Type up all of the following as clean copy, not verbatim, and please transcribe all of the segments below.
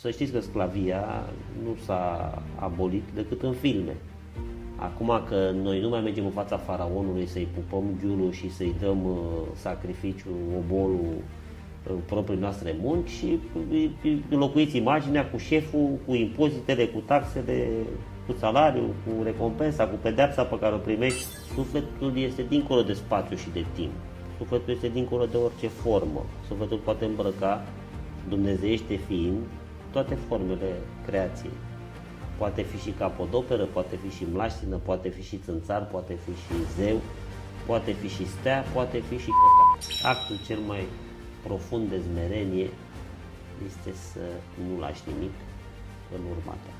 Să știți că sclavia nu s-a abolit decât în filme. Acum că noi nu mai mergem în fața faraonului să-i pupăm ghiulul și să-i dăm sacrificiu, obolul propriei noastre munci și înlocuiți imaginea cu șeful, cu impozitele, cu taxele, cu salariul, cu recompensa, cu pedeapsa pe care o primești. Sufletul este dincolo de spațiu și de timp. Sufletul este dincolo de orice formă. Sufletul poate îmbrăca, dumnezeiește fiind, toate formele creației. Poate fi și capodoperă, poate fi și mlaștină, poate fi și țânțar, poate fi și zeu, poate fi și stea, poate fi și căcat. Actul cel mai profund de smerenie este să nu lași nimic în urma ta.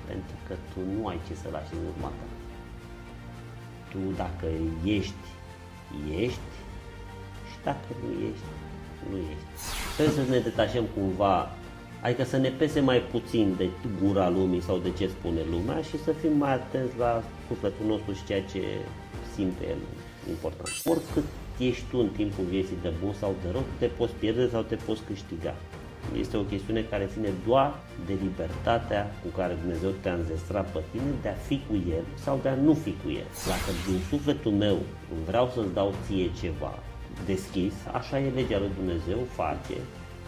Pentru că tu nu ai ce să lași în urma ta. Tu dacă ești, ești, și dacă nu ești, nu ești. Trebuie să ne detașăm cumva, adică să ne pese mai puțin de gura lumii sau de ce spune lumea și să fim mai atenți la sufletul nostru și ceea ce simte el important. Oricât ești tu în timpul vieții de bun sau de rău, te poți pierde sau te poți câștiga. Este o chestiune care ține doar de libertatea cu care Dumnezeu te-a înzestrat pe tine de a fi cu El sau de a nu fi cu El. Dacă din sufletul meu vreau să-ți dau ție ceva deschis, așa e legea lui Dumnezeu, face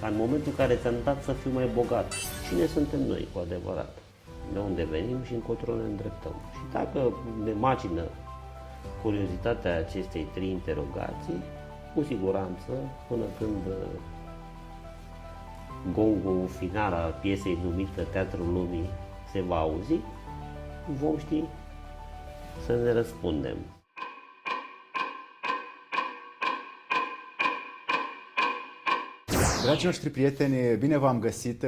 ca în momentul în care ți-am dat să fiu mai bogat. Cine suntem noi cu adevărat? De unde venim și încotro ne îndreptăm. Și dacă ne macină curiozitatea acestei trei interrogații, cu siguranță, până când gongul final al piesei numită Teatrul Lumii se va auzi, vom ști să ne răspundem. Dragii noștri prieteni, bine v-am găsit!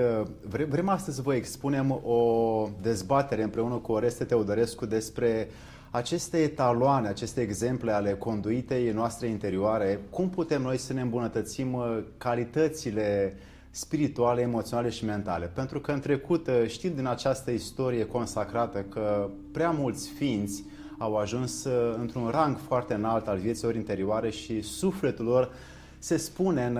Vrem astăzi să vă expunem o dezbatere împreună cu Oreste Teodorescu despre aceste etaloane, aceste exemple ale conduitei noastre interioare, cum putem noi să ne îmbunătățim calitățile spirituale, emoționale și mentale. Pentru că în trecut știm din această istorie consacrată că prea mulți sfinți au ajuns într-un rang foarte înalt al vieții lor interioare și sufletul lor se spune în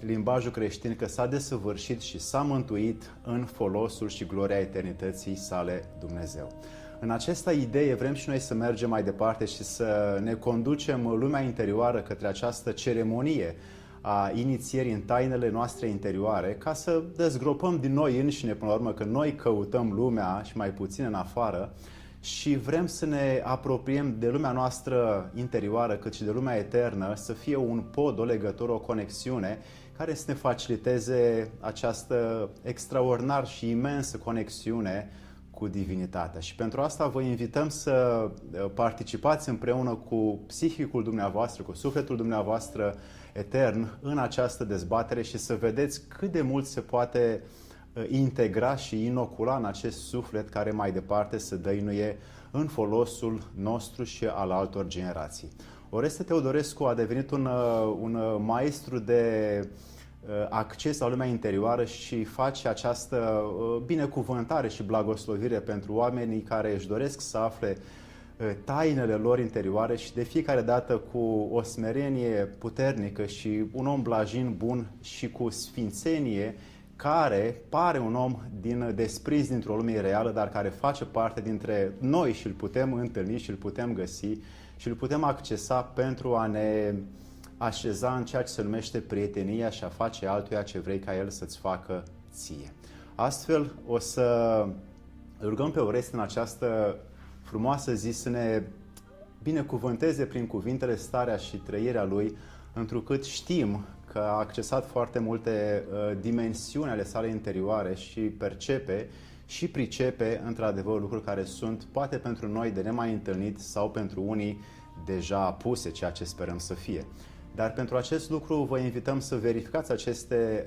limbajul creștin că s-a desăvârșit și s-a mântuit în folosul și gloria eternității sale Dumnezeu. În această idee vrem și noi să mergem mai departe și să ne conducem lumea interioară către această ceremonie a inițierii în tainele noastre interioare, ca să dezgropăm din noi înșine, până la urmă, că noi căutăm lumea și mai puțin în afară, și vrem să ne apropiem de lumea noastră interioară, cât și de lumea eternă, să fie un pod, o legătură, o conexiune care să ne faciliteze această extraordinar și imensă conexiune cu divinitatea. Și pentru asta vă invităm să participați împreună cu psihicul dumneavoastră, cu sufletul dumneavoastră etern în această dezbatere și să vedeți cât de mult se poate integra și inocula în acest suflet care mai departe se dăinuie în folosul nostru și al altor generații. Oreste Teodorescu a devenit un maestru de acces la lumea interioară și face această binecuvântare și blagoslovire pentru oamenii care își doresc să afle tainele lor interioare și de fiecare dată cu o smerenie puternică și un om blajin bun și cu sfințenie, care pare un om desprins dintr-o lume reală, dar care face parte dintre noi și îl putem întâlni și îl putem găsi și îl putem accesa pentru a ne așeza în ceea ce se numește prietenia și a face altuia ce vrei ca el să-ți facă ție. Astfel o să rugăm pe Oreste în această frumoasă zi să ne binecuvânteze prin cuvintele, starea și trăirea lui, întrucât știm că a accesat foarte multe dimensiuni ale sale interioare și percepe și pricepe într-adevăr lucruri care sunt poate pentru noi de nemai întâlnit sau pentru unii deja apuse, ceea ce sperăm să fie. Dar pentru acest lucru vă invităm să verificați aceste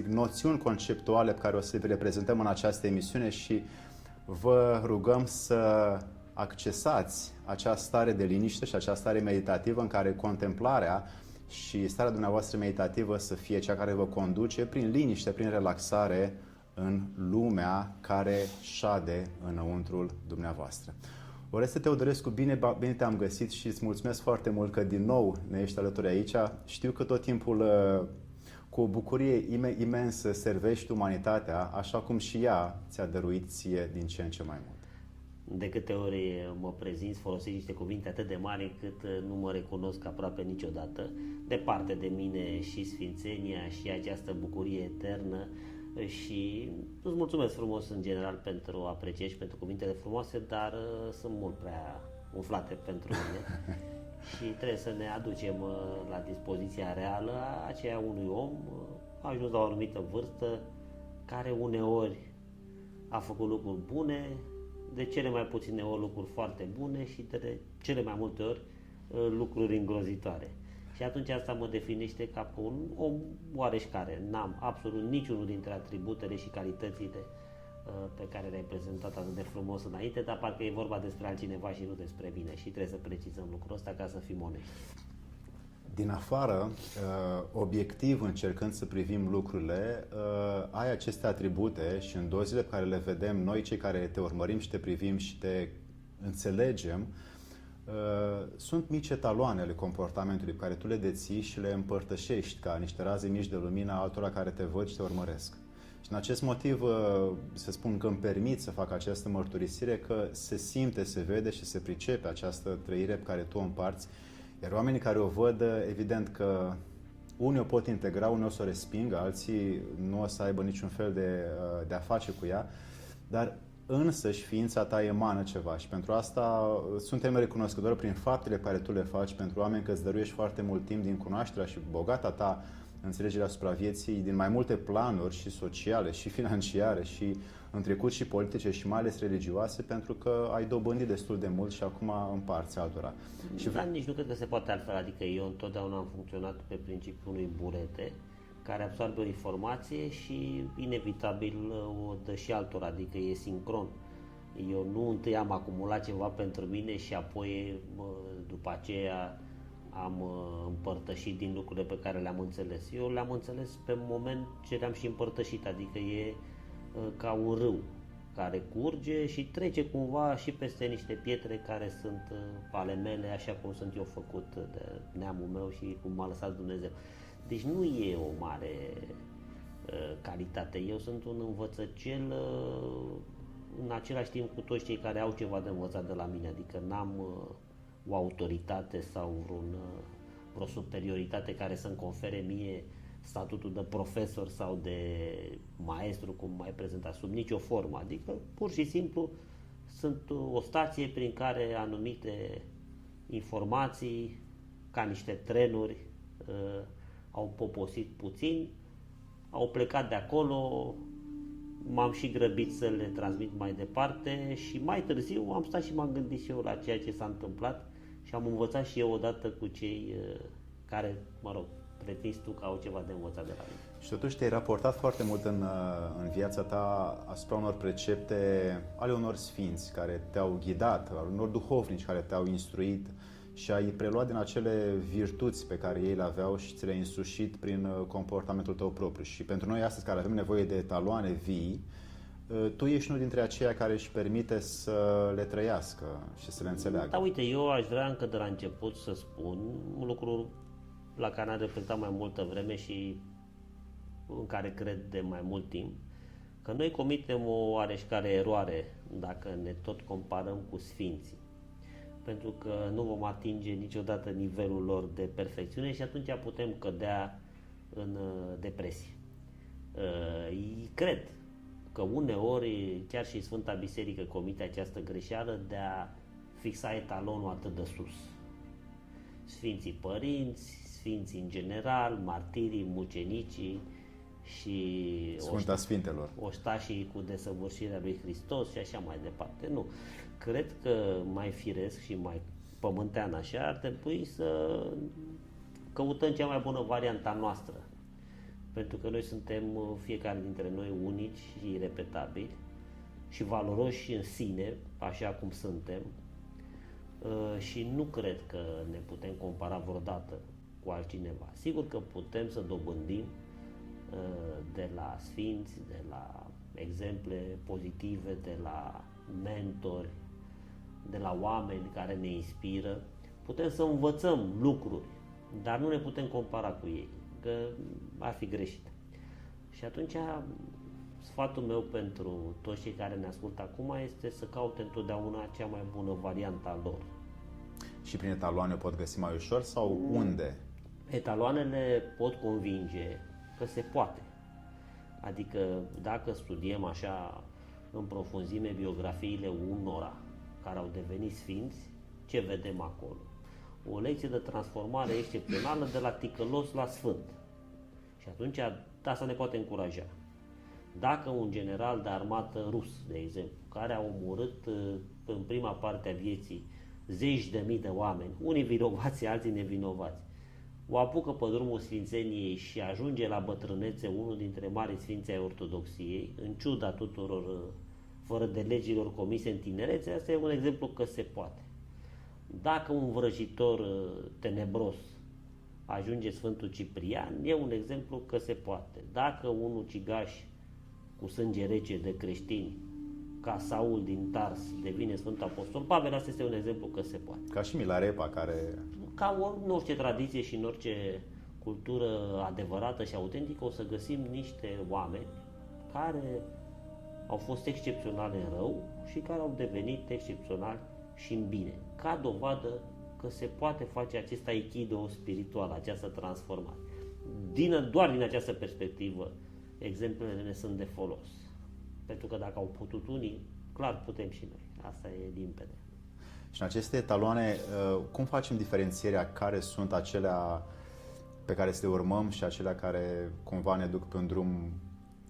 noțiuni conceptuale pe care o să vi le prezentăm în această emisiune și vă rugăm să accesați această stare de liniște și această stare meditativă în care contemplarea și starea dumneavoastră meditativă să fie cea care vă conduce prin liniște, prin relaxare în lumea care șade înăuntrul dumneavoastră. Oreste Teodorescu, bine te-am găsit și îți mulțumesc foarte mult că din nou ne ești alături aici. Știu că tot timpul cu o bucurie imensă servești umanitatea, așa cum și ea ți-a dăruit ție din ce în ce mai mult. De câte ori mă prezinți, folosesc niște cuvinte atât de mari încât nu mă recunosc aproape niciodată. Departe de mine și sfințenia și această bucurie eternă și îți mulțumesc frumos în general pentru aprecieri și pentru cuvintele frumoase, dar sunt mult prea umflate pentru mine și trebuie să ne aducem la dispoziția reală a aceea unui om ajuns la o anumită vârstă care uneori a făcut lucruri bune, de cele mai puține ori lucruri foarte bune și de cele mai multe ori lucruri îngrozitoare. Și atunci asta mă definește ca pe un om oareșcare. N-am absolut niciunul dintre atributele și calitățile pe care le-ai prezentat atât de frumos înainte, dar parcă e vorba despre altcineva și nu despre mine și trebuie să precizăm lucrul ăsta ca să fim onești. Din afară, obiectiv încercând să privim lucrurile, ai aceste atribute și în dozile pe care le vedem noi, cei care te urmărim și te privim și te înțelegem, sunt mici etaloane ale comportamentului pe care tu le deții și le împărtășești ca niște raze mici de lumină altora care te văd și te urmăresc. Și în acest motiv, să spun că îmi permit să fac această mărturisire, că se simte, se vede și se pricepe această trăire pe care tu o împarți. Iar oamenii care o văd, evident că unii o pot integra, unii o să o respingă, alții nu o să aibă niciun fel de a face cu ea, dar însăși ființa ta emană ceva și pentru asta suntem recunoscători prin faptele pe care tu le faci pentru oameni, că îți dăruiești foarte mult timp din cunoașterea și bogata ta înțelegerea asupra vieții din mai multe planuri și sociale și financiare și în trecut și politice și mai ales religioase, pentru că ai dobândit destul de mult și acum împarți altora. Dar nici nu cred că se poate altfel, adică eu întotdeauna am funcționat pe principiul unui burete care absorbe o informație și inevitabil o dă și altora, adică e sincron. Eu nu întâi am acumulat ceva pentru mine și apoi după aceea am împărtășit din lucrurile pe care le-am înțeles. Eu le-am înțeles pe moment ce le-am și împărtășit, adică e ca un râu care curge și trece cumva și peste niște pietre care sunt ale mele, așa cum sunt eu făcut de neamul meu și cum m-a lăsat Dumnezeu. Deci nu e o mare calitate. Eu sunt un învățăcel în același timp cu toți cei care au ceva de învățat de la mine, adică n-am o autoritate sau vreo superioritate care să-mi confere mie statutul de profesor sau de maestru, cum mai prezentat, sub nicio formă. Adică, pur și simplu, sunt o stație prin care anumite informații, ca niște trenuri, au poposit puțin, au plecat de acolo, m-am și grăbit să le transmit mai departe și mai târziu am stat și m-am gândit și eu la ceea ce s-a întâmplat și am învățat și eu odată cu cei care, mă rog, pretinzi tu că au ceva de învățat de la mine. Și totuși te-ai raportat foarte mult în viața ta asupra unor precepte ale unor sfinți care te-au ghidat, ale unor duhovnici care te-au instruit și ai preluat din acele virtuți pe care ei le aveau și ți le-ai însușit prin comportamentul tău propriu. Și pentru noi astăzi, care avem nevoie de etaloane vii, tu ești unul dintre aceia care își permite să le trăiască și să le înțeleagă. Da, uite, eu aș vrea încă de la început să spun un lucru la care am reflectat mai multă vreme și în care cred de mai mult timp, că noi comitem o oareșcare eroare dacă ne tot comparăm cu sfinții. Pentru că nu vom atinge niciodată nivelul lor de perfecțiune și atunci putem cădea în depresie. Cred că uneori chiar și Sfânta Biserică comite această greșeală de a fixa etalonul atât de sus. Sfinții părinți, sfinții în general, martirii, mucenicii și Sfânta Sfintelor, oștașii cu desăvârșirea lui Hristos și așa mai departe. Nu. Cred că mai firesc și mai pământean așa ar trebui să căutăm cea mai bună varianta noastră. Pentru că noi suntem, fiecare dintre noi, unici și irepetabili și valoroși în sine, așa cum suntem, și nu cred că ne putem compara vreodată cu altcineva. Sigur că putem să dobândim de la sfinți, de la exemple pozitive, de la mentori, de la oameni care ne inspiră. Putem să învățăm lucruri, dar nu ne putem compara cu ei. că ar fi greșit. Și atunci sfatul meu pentru toți cei care ne ascultă acum este să caute întotdeauna cea mai bună variantă a lor. Și prin etaloane o pot găsi mai ușor sau unde? Etaloanele pot convinge că se poate. Adică dacă studiem așa în profunzime biografiile unora care au devenit sfinți, ce vedem acolo? O lecție de transformare excepțională de la ticălos la sfânt. Și atunci asta ne poate încuraja. Dacă un general de armată rus, de exemplu, care a omorât în prima parte a vieții zeci de mii de oameni, unii vinovați, alții nevinovați, o apucă pe drumul sfințeniei și ajunge la bătrânețe unul dintre marii sfinți ai ortodoxiei, în ciuda tuturor fără de legilor comise în tinerețe, asta e un exemplu că se poate. Dacă un vrăjitor tenebros ajunge Sfântul Ciprian, e un exemplu că se poate. Dacă un ucigaș cu sânge rece de creștini, ca Saul din Tars, devine Sfântul Apostol Pavel, asta este un exemplu că se poate. Ca și Milarepa, care... Ca în orice tradiție și în orice cultură adevărată și autentică, o să găsim niște oameni care au fost excepționali în rău și care au devenit excepționali și în bine. Ca dovadă că se poate face acest aikido spiritual, această transformare. Doar din această perspectivă, exemplele ne sunt de folos. Pentru că dacă au putut unii, clar putem și noi. Asta e limpede. Și în aceste etaloane, cum facem diferențierea care sunt acelea pe care să le urmăm și acelea care cumva ne duc pe un drum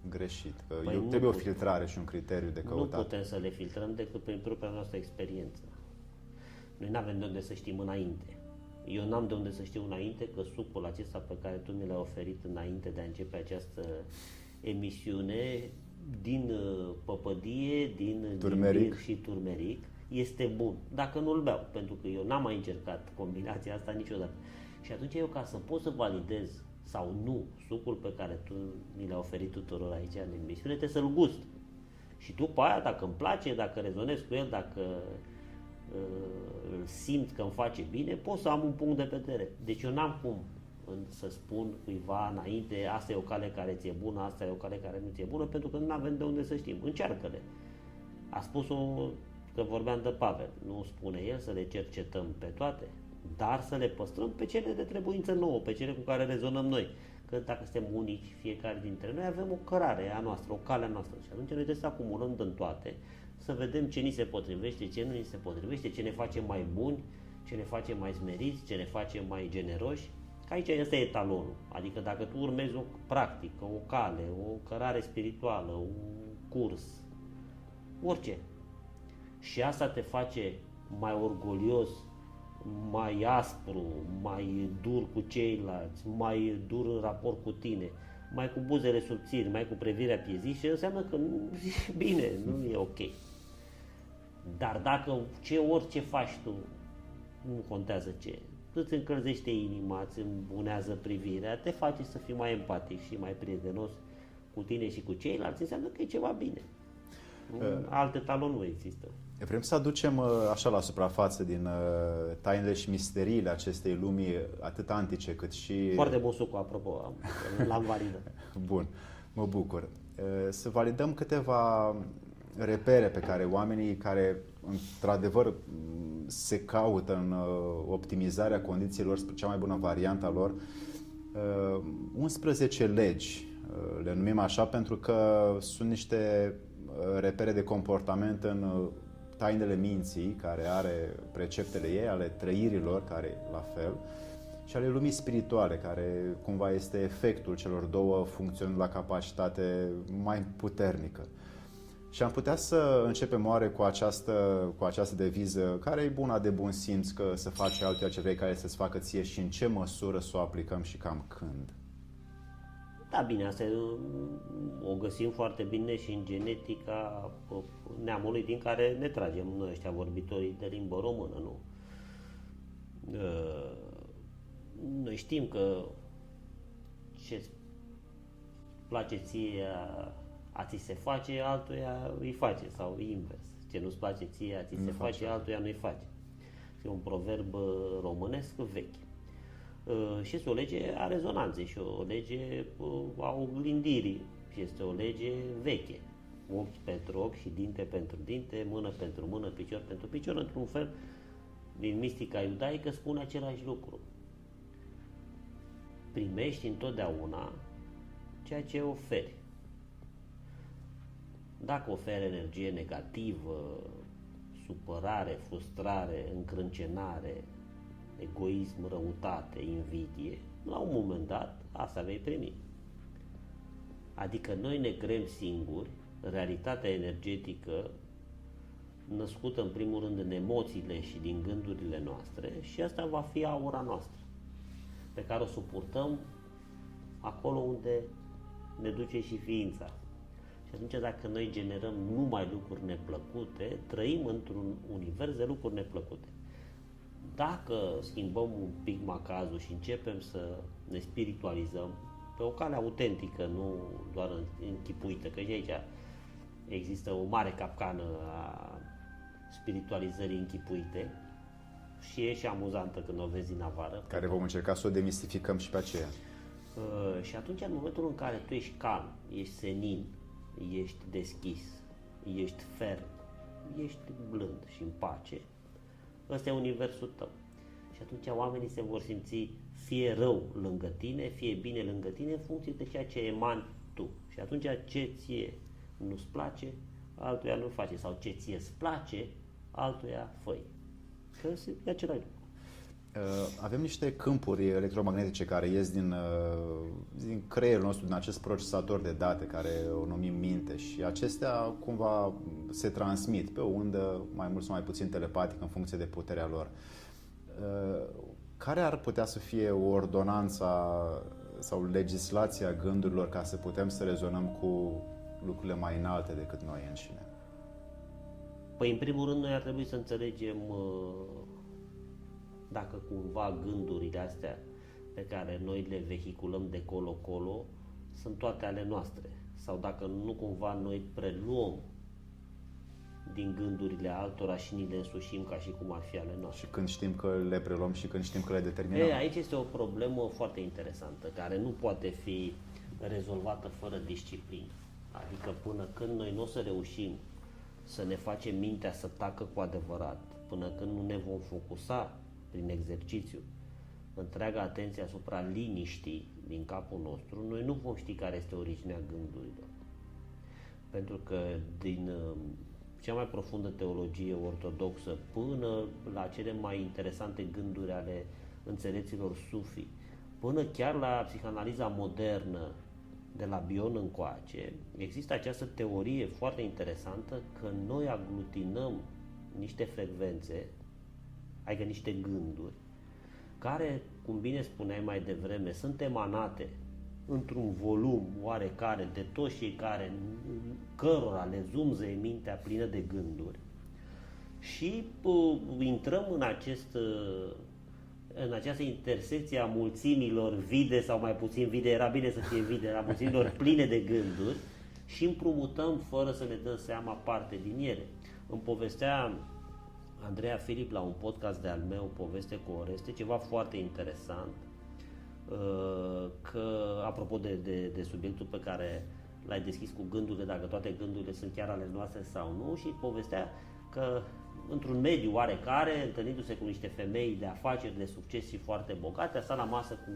greșit? Că trebuie o filtrare și un criteriu de căutat. Nu putem să le filtrăm decât prin propria noastră experiență. Noi nu avem de unde să știm înainte. Eu n-am de unde să știu înainte că sucul acesta pe care tu mi l-ai oferit înainte de a începe această emisiune, din păpădie, din imbir și turmeric, este bun. Dacă nu-l beau, pentru că eu n-am mai încercat combinația asta niciodată. Și atunci eu, ca să pot să validez sau nu sucul pe care tu mi l-ai oferit tuturor aici în emisiune, trebuie să-l gust. Și după aia, dacă îmi place, dacă rezonez cu el, dacă îl simt că îmi face bine, pot să am un punct de vedere. Deci eu n-am cum să spun cuiva înainte, asta e o cale care ți-e bună, asta e o cale care nu ți-e bună, pentru că nu avem de unde să știm. Încearcă-le. A spus-o că vorbeam de Pavel. Nu spune el să le cercetăm pe toate, dar să le păstrăm pe cele de trebuință nouă, pe cele cu care rezonăm noi. Că dacă suntem unici, fiecare dintre noi, avem o cărare a noastră, o cale a noastră. Și atunci noi trebuie să acumulăm din toate, să vedem ce ni se potrivește, ce nu ni se potrivește, ce ne face mai buni, ce ne face mai smeriți, ce ne face mai generoși. Aici este etalonul. Adică dacă tu urmezi o practică, o cale, o cărare spirituală, un curs, orice, și asta te face mai orgolios, mai aspru, mai dur cu ceilalți, mai dur în raport cu tine, mai cu buzele subțiri, mai cu privirea piezișă, înseamnă că nu e bine, nu e ok. Dar dacă orice faci tu, nu contează ce, îți încălzește inima, îți îmbunează privirea, te face să fii mai empatic și mai prietenos cu tine și cu ceilalți, înseamnă că e ceva bine. Alt etalon nu există. Vrem să aducem așa la suprafață din tainele și misteriile acestei lumii, atât antice cât și... Foarte bun sucul, apropo, l-am validat. Bun, mă bucur. Să validăm câteva repere pe care oamenii care într-adevăr se caută în optimizarea condițiilor spre cea mai bună variantă a lor, 11 legi, le numim așa pentru că sunt niște repere de comportament în tainele minții, care are preceptele ei, ale trăirilor, care la fel, și ale lumii spirituale, care cumva este efectul celor două funcționând la capacitate mai puternică. Și am putea să începem oare cu această deviză, care e bună de bun simț, că să faci altuia ce vrei, care să-ți facă ție, și în ce măsură să o aplicăm și cam când? Da, bine, asta o găsim foarte bine și în genetica neamului din care ne tragem noi ăștia vorbitorii de limbă română, nu? Noi știm că ce-ți place ție a ți se face, altuia îi face, sau invers. Ce nu-ți place ție a ți se face, altuia nu-i face. E un proverb românesc vechi. Și este o lege a rezonanței și o lege a oglindirii și este o lege veche. Ochi pentru ochi și dinte pentru dinte, mână pentru mână, picior pentru picior, într-un fel, din mistica iudaică spune același lucru. Primești întotdeauna ceea ce oferi. Dacă oferi energie negativă, supărare, frustrare, încrâncenare, egoism, răutate, invidie, la un moment dat asta vei primi. Adică noi ne creăm singuri realitatea energetică născută în primul rând în emoțiile și din gândurile noastre și asta va fi aura noastră pe care o suportăm acolo unde ne duce și ființa. Și atunci dacă noi generăm numai lucruri neplăcute, trăim într-un univers de lucruri neplăcute. Dacă schimbăm un pic macazul și începem să ne spiritualizăm pe o cale autentică, nu doar închipuită, că și aici există o mare capcană a spiritualizării închipuite și e și amuzantă când o vezi din afară. Care vom încerca să o demistificăm și pe aceea. Și atunci, în momentul în care tu ești calm, ești senin, ești deschis, ești ferm, ești blând și în pace, ăsta e universul tău. Și atunci oamenii se vor simți fie rău lângă tine, fie bine lângă tine, în funcție de ceea ce emani tu. Și atunci ce ție nu-ți place, altuia nu face. Sau ce ție îți place, altuia fă-i. Că e același lucru. Avem niște câmpuri electromagnetice care ies din creierul nostru, din acest procesator de date care o numim minte și acestea cumva se transmit pe o undă mai mult sau mai puțin telepatică în funcție de puterea lor. Care ar putea să fie ordonanța sau legislația gândurilor ca să putem să rezonăm cu lucrurile mai înalte decât noi înșine? Păi, în primul rând, noi ar trebui să înțelegem dacă cumva gândurile astea pe care noi le vehiculăm de colo-colo sunt toate ale noastre sau dacă nu cumva noi preluăm din gândurile altora și ni le însușim ca și cum ar fi ale noastre. Și când știm că le preluăm și când știm că le determinăm. Aici este o problemă foarte interesantă care nu poate fi rezolvată fără disciplină. Adică până când noi nu o să reușim să ne facem mintea să tacă cu adevărat, până când nu ne vom focusa prin exercițiu întreaga atenție asupra liniștii din capul nostru, noi nu vom ști care este originea gândurilor. Pentru că din cea mai profundă teologie ortodoxă până la cele mai interesante gânduri ale înțelepților sufi, până chiar la psihanaliza modernă de la Bion încoace, există această teorie foarte interesantă că noi aglutinăm niște frecvențe, adică niște gânduri, care, cum bine spuneai mai devreme, sunt emanate într-un volum oarecare de toți cei cărora le zumzăie mintea plină de gânduri și intrăm în această intersecție a mulțimilor vide sau mai puțin vide, era bine să fie vide, a mulțimilor pline de gânduri și împrumutăm fără să ne dăm seama parte din ele. Îmi povestea Andreea Filip la un podcast de-al meu, Poveste cu Oreste, ceva foarte interesant, că apropo de subiectul pe care l-ai deschis cu gândurile, dacă toate gândurile sunt chiar ale noastre sau nu, și povestea că într-un mediu oarecare, întâlnindu-se cu niște femei de afaceri de succes și foarte bogate, a stat la masă cu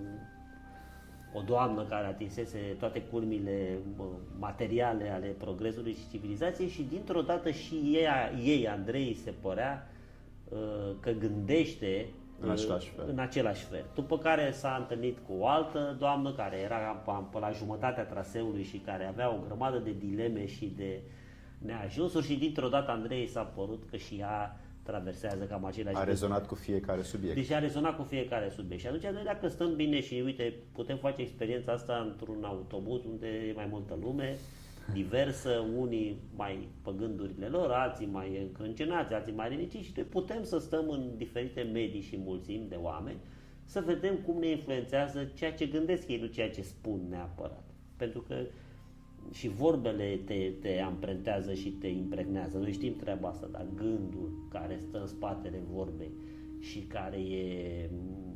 o doamnă care atinsese toate culmile materiale ale progresului și civilizației și dintr-o dată și ei Andrei, se părea că gândește în același fel. După care s-a întâlnit cu o altă doamnă care era pe la jumătatea traseului și care avea o grămadă de dileme și de neajunsuri și dintr-o dată Andrei s-a părut că și ea traversează cam același. A rezonat cu fiecare subiect. Deci a rezonat cu fiecare subiect. Și atunci noi, dacă stăm bine și uite, putem face experiența asta într-un autobuz unde e mai multă lume, diversă, unii mai pe gândurile lor, alții mai încrâncenați, alții mai liniștiți și noi putem să stăm în diferite medii și mulțimi de oameni să vedem cum ne influențează ceea ce gândesc ei, nu ceea ce spun neapărat. Pentru că și vorbele te amprentează și te impregnează. Noi știm treaba asta, dar gândul care stă în spatele vorbei și care e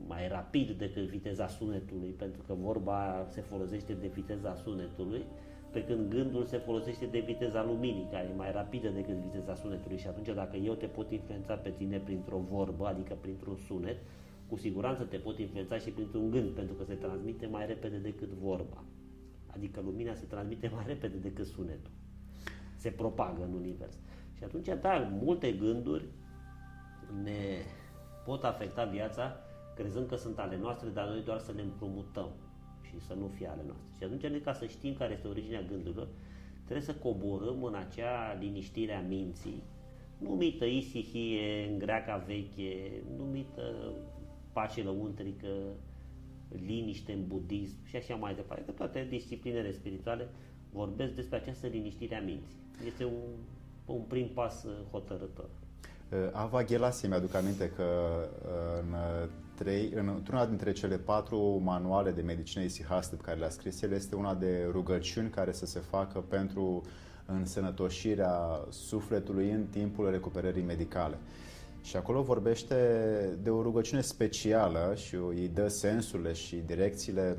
mai rapid decât viteza sunetului, pentru că vorba se folosește de viteza sunetului, pe când gândul se folosește de viteza luminii, care e mai rapidă decât viteza sunetului. Și atunci dacă eu te pot influența pe tine printr-o vorbă, adică printr-un sunet, cu siguranță te pot influența și printr-un gând, pentru că se transmite mai repede decât vorba. Adică lumina se transmite mai repede decât sunetul. Se propagă în univers. Și atunci, da, multe gânduri ne pot afecta viața crezând că sunt ale noastre, dar noi doar să le împrumutăm și să nu fie ale noastre. Și atunci noi, ca să știm care este originea gândurilor, trebuie să coborâm în acea liniștire a minții, numită isihie în greaca veche, numită pace lăuntrică, liniște în budism și așa mai departe, că toate disciplinele spirituale vorbesc despre această liniștire a minții. Este un prim pas hotărător. Ava Ghelasi mi-aduc aminte că într-una dintre cele 4 manuale de medicină isihastă pe care le-a scris el, este una de rugăciuni care să se facă pentru însănătoșirea sufletului în timpul recuperării medicale. Și acolo vorbește de o rugăciune specială și îi dă sensurile și direcțiile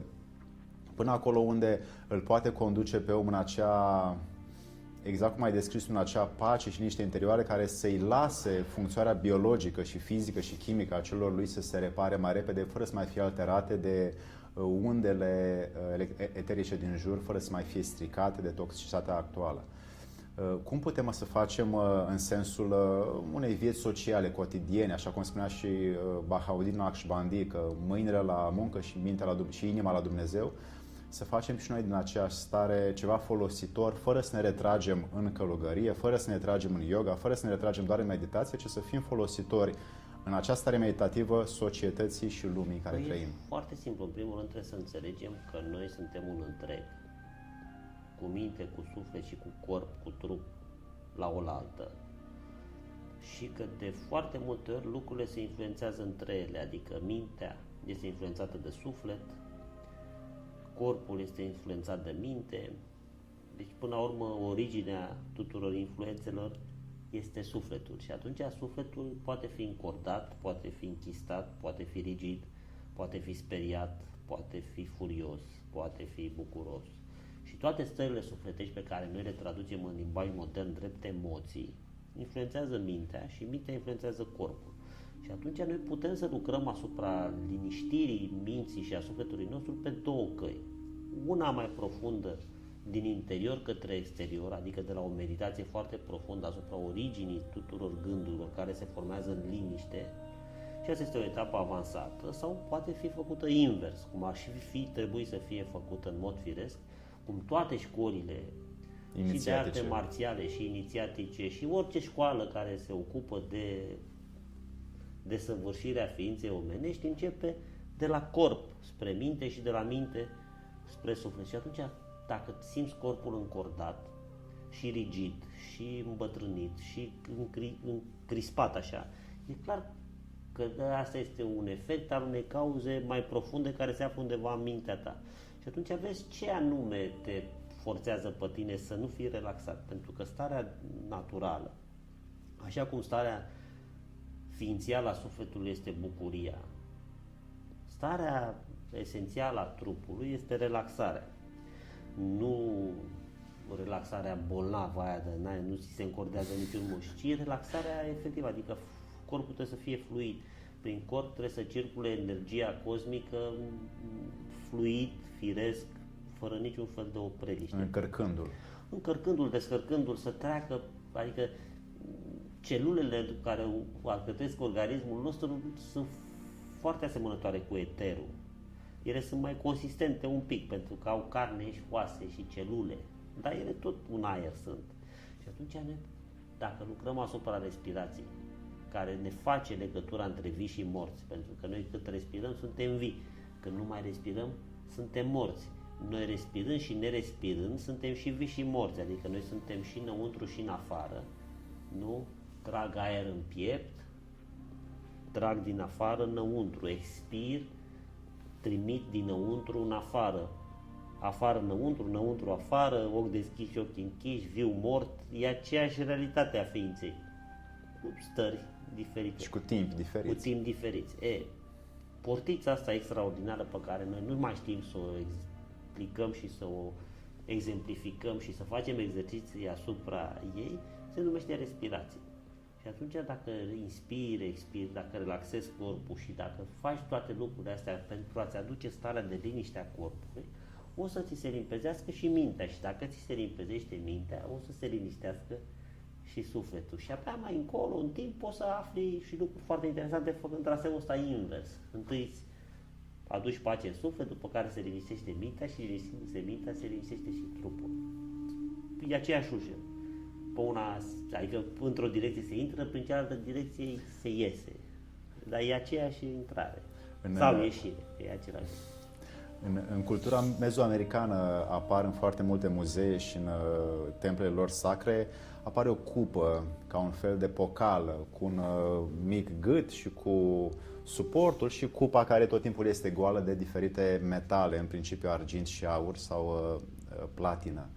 până acolo unde îl poate conduce pe om în acea, exact cum ai descris, în acea pace și liniște interioare care să-i lase funcționarea biologică și fizică și chimică a celor lui să se repare mai repede, fără să mai fie alterate de undele eterice din jur, fără să mai fie stricate de toxicitatea actuală. Cum putem să facem în sensul unei vieți sociale, cotidiene, așa cum spunea și Bahauddin Naqshbandi, că mâinile la muncă și mintea și inima la Dumnezeu, să facem și noi din aceeași stare ceva folositor, fără să ne retragem în călugărie, fără să ne retragem în yoga, fără să ne retragem doar în meditație, ci să fim folositori în această stare meditativă societății și lumii în care trăim. E foarte simplu. În primul rând trebuie să înțelegem că noi suntem un întreg, cu minte, cu suflet și cu corp, cu trup, la oaltă. Și că de foarte multe ori lucrurile se influențează între ele, adică mintea este influențată de suflet, corpul este influențat de minte, deci până la urmă originea tuturor influențelor este sufletul și atunci sufletul poate fi încordat, poate fi închistat, poate fi rigid, poate fi speriat, poate fi furios, poate fi bucuros. Și toate stările sufletești pe care noi le traducem în limbaj modern drept emoții, influențează mintea și mintea influențează corpul. Și atunci noi putem să lucrăm asupra liniștirii minții și a sufletului nostru pe 2 căi. Una mai profundă din interior către exterior, adică de la o meditație foarte profundă asupra originii tuturor gândurilor care se formează în liniște, și asta este o etapă avansată, sau poate fi făcută invers, cum ar fi trebuit să fie făcută în mod firesc, cum toate școlile și de arte marțiale și inițiatice și orice școală care se ocupă de desăvârșirea ființei omenești începe de la corp spre minte și de la minte spre suflet. Și atunci, dacă simți corpul încordat și rigid și îmbătrânit și încrispat așa, e clar că asta este un efect al unei cauze mai profunde care se află undeva în mintea ta. Și atunci vezi ce anume te forțează pe tine să nu fii relaxat. Pentru că starea naturală, așa cum starea ființială a sufletului este bucuria, starea esențială a trupului este relaxarea. Nu relaxarea bolnavă aia de nu ți se încordează niciun mușchi, ci relaxarea efectivă, adică corpul trebuie să fie fluid. Prin corp trebuie să circule energia cosmică fluid, firesc, fără niciun fel de opreliște. Încărcându-l, descărcându-l, să treacă, adică celulele care alcătuiesc organismul nostru sunt foarte asemănătoare cu eterul. Ele sunt mai consistente un pic, pentru că au carne și oase și celule, dar ele tot un aer sunt. Și atunci, dacă lucrăm asupra respirației, care ne face legătura între vii și morți, pentru că noi cât respirăm suntem vii, când nu mai respirăm suntem morți. Noi respirând și nerespirând suntem și vii și morți, adică noi suntem și înăuntru și în afară, nu? Trag aer în piept, trag din afară înăuntru, expir, trimit dinăuntru în afară, afară înăuntru, înăuntru afară, ochi deschiși, ochi închiși, viu mort, e aceeași realitate a ființei, cu stări diferite. Și cu timp diferiți. Cu timp diferiți. portița asta extraordinară pe care noi nu mai știm să o explicăm și să o exemplificăm și să facem exerciții asupra ei, se numește respirație. Și atunci dacă inspiri, expiri, dacă relaxezi corpul și dacă faci toate lucrurile astea pentru a-ți aduce starea de liniște a corpului, o să ți se limpezească și mintea. Și dacă ți se limpezește mintea, o să se liniștească și sufletul. Și abia mai încolo, în timp, poți să afli și lucruri foarte interesante făcând traseul ăsta invers. Întâi aduci pace în suflet, după care se liniștește mintea și liniștește mintea, se liniștește și trupul. E aceeași ușă. Pe una, adică într-o direcție se intră, prin cealaltă direcție se iese. Dar e aceeași intrare. Sau ieșire, e același. În cultura mezoamericană apar în foarte multe muzee și în templele lor sacre, apare o cupă ca un fel de pocală cu un mic gât și cu suportul și cupa care tot timpul este goală de diferite metale, în principiu argint și aur sau platină.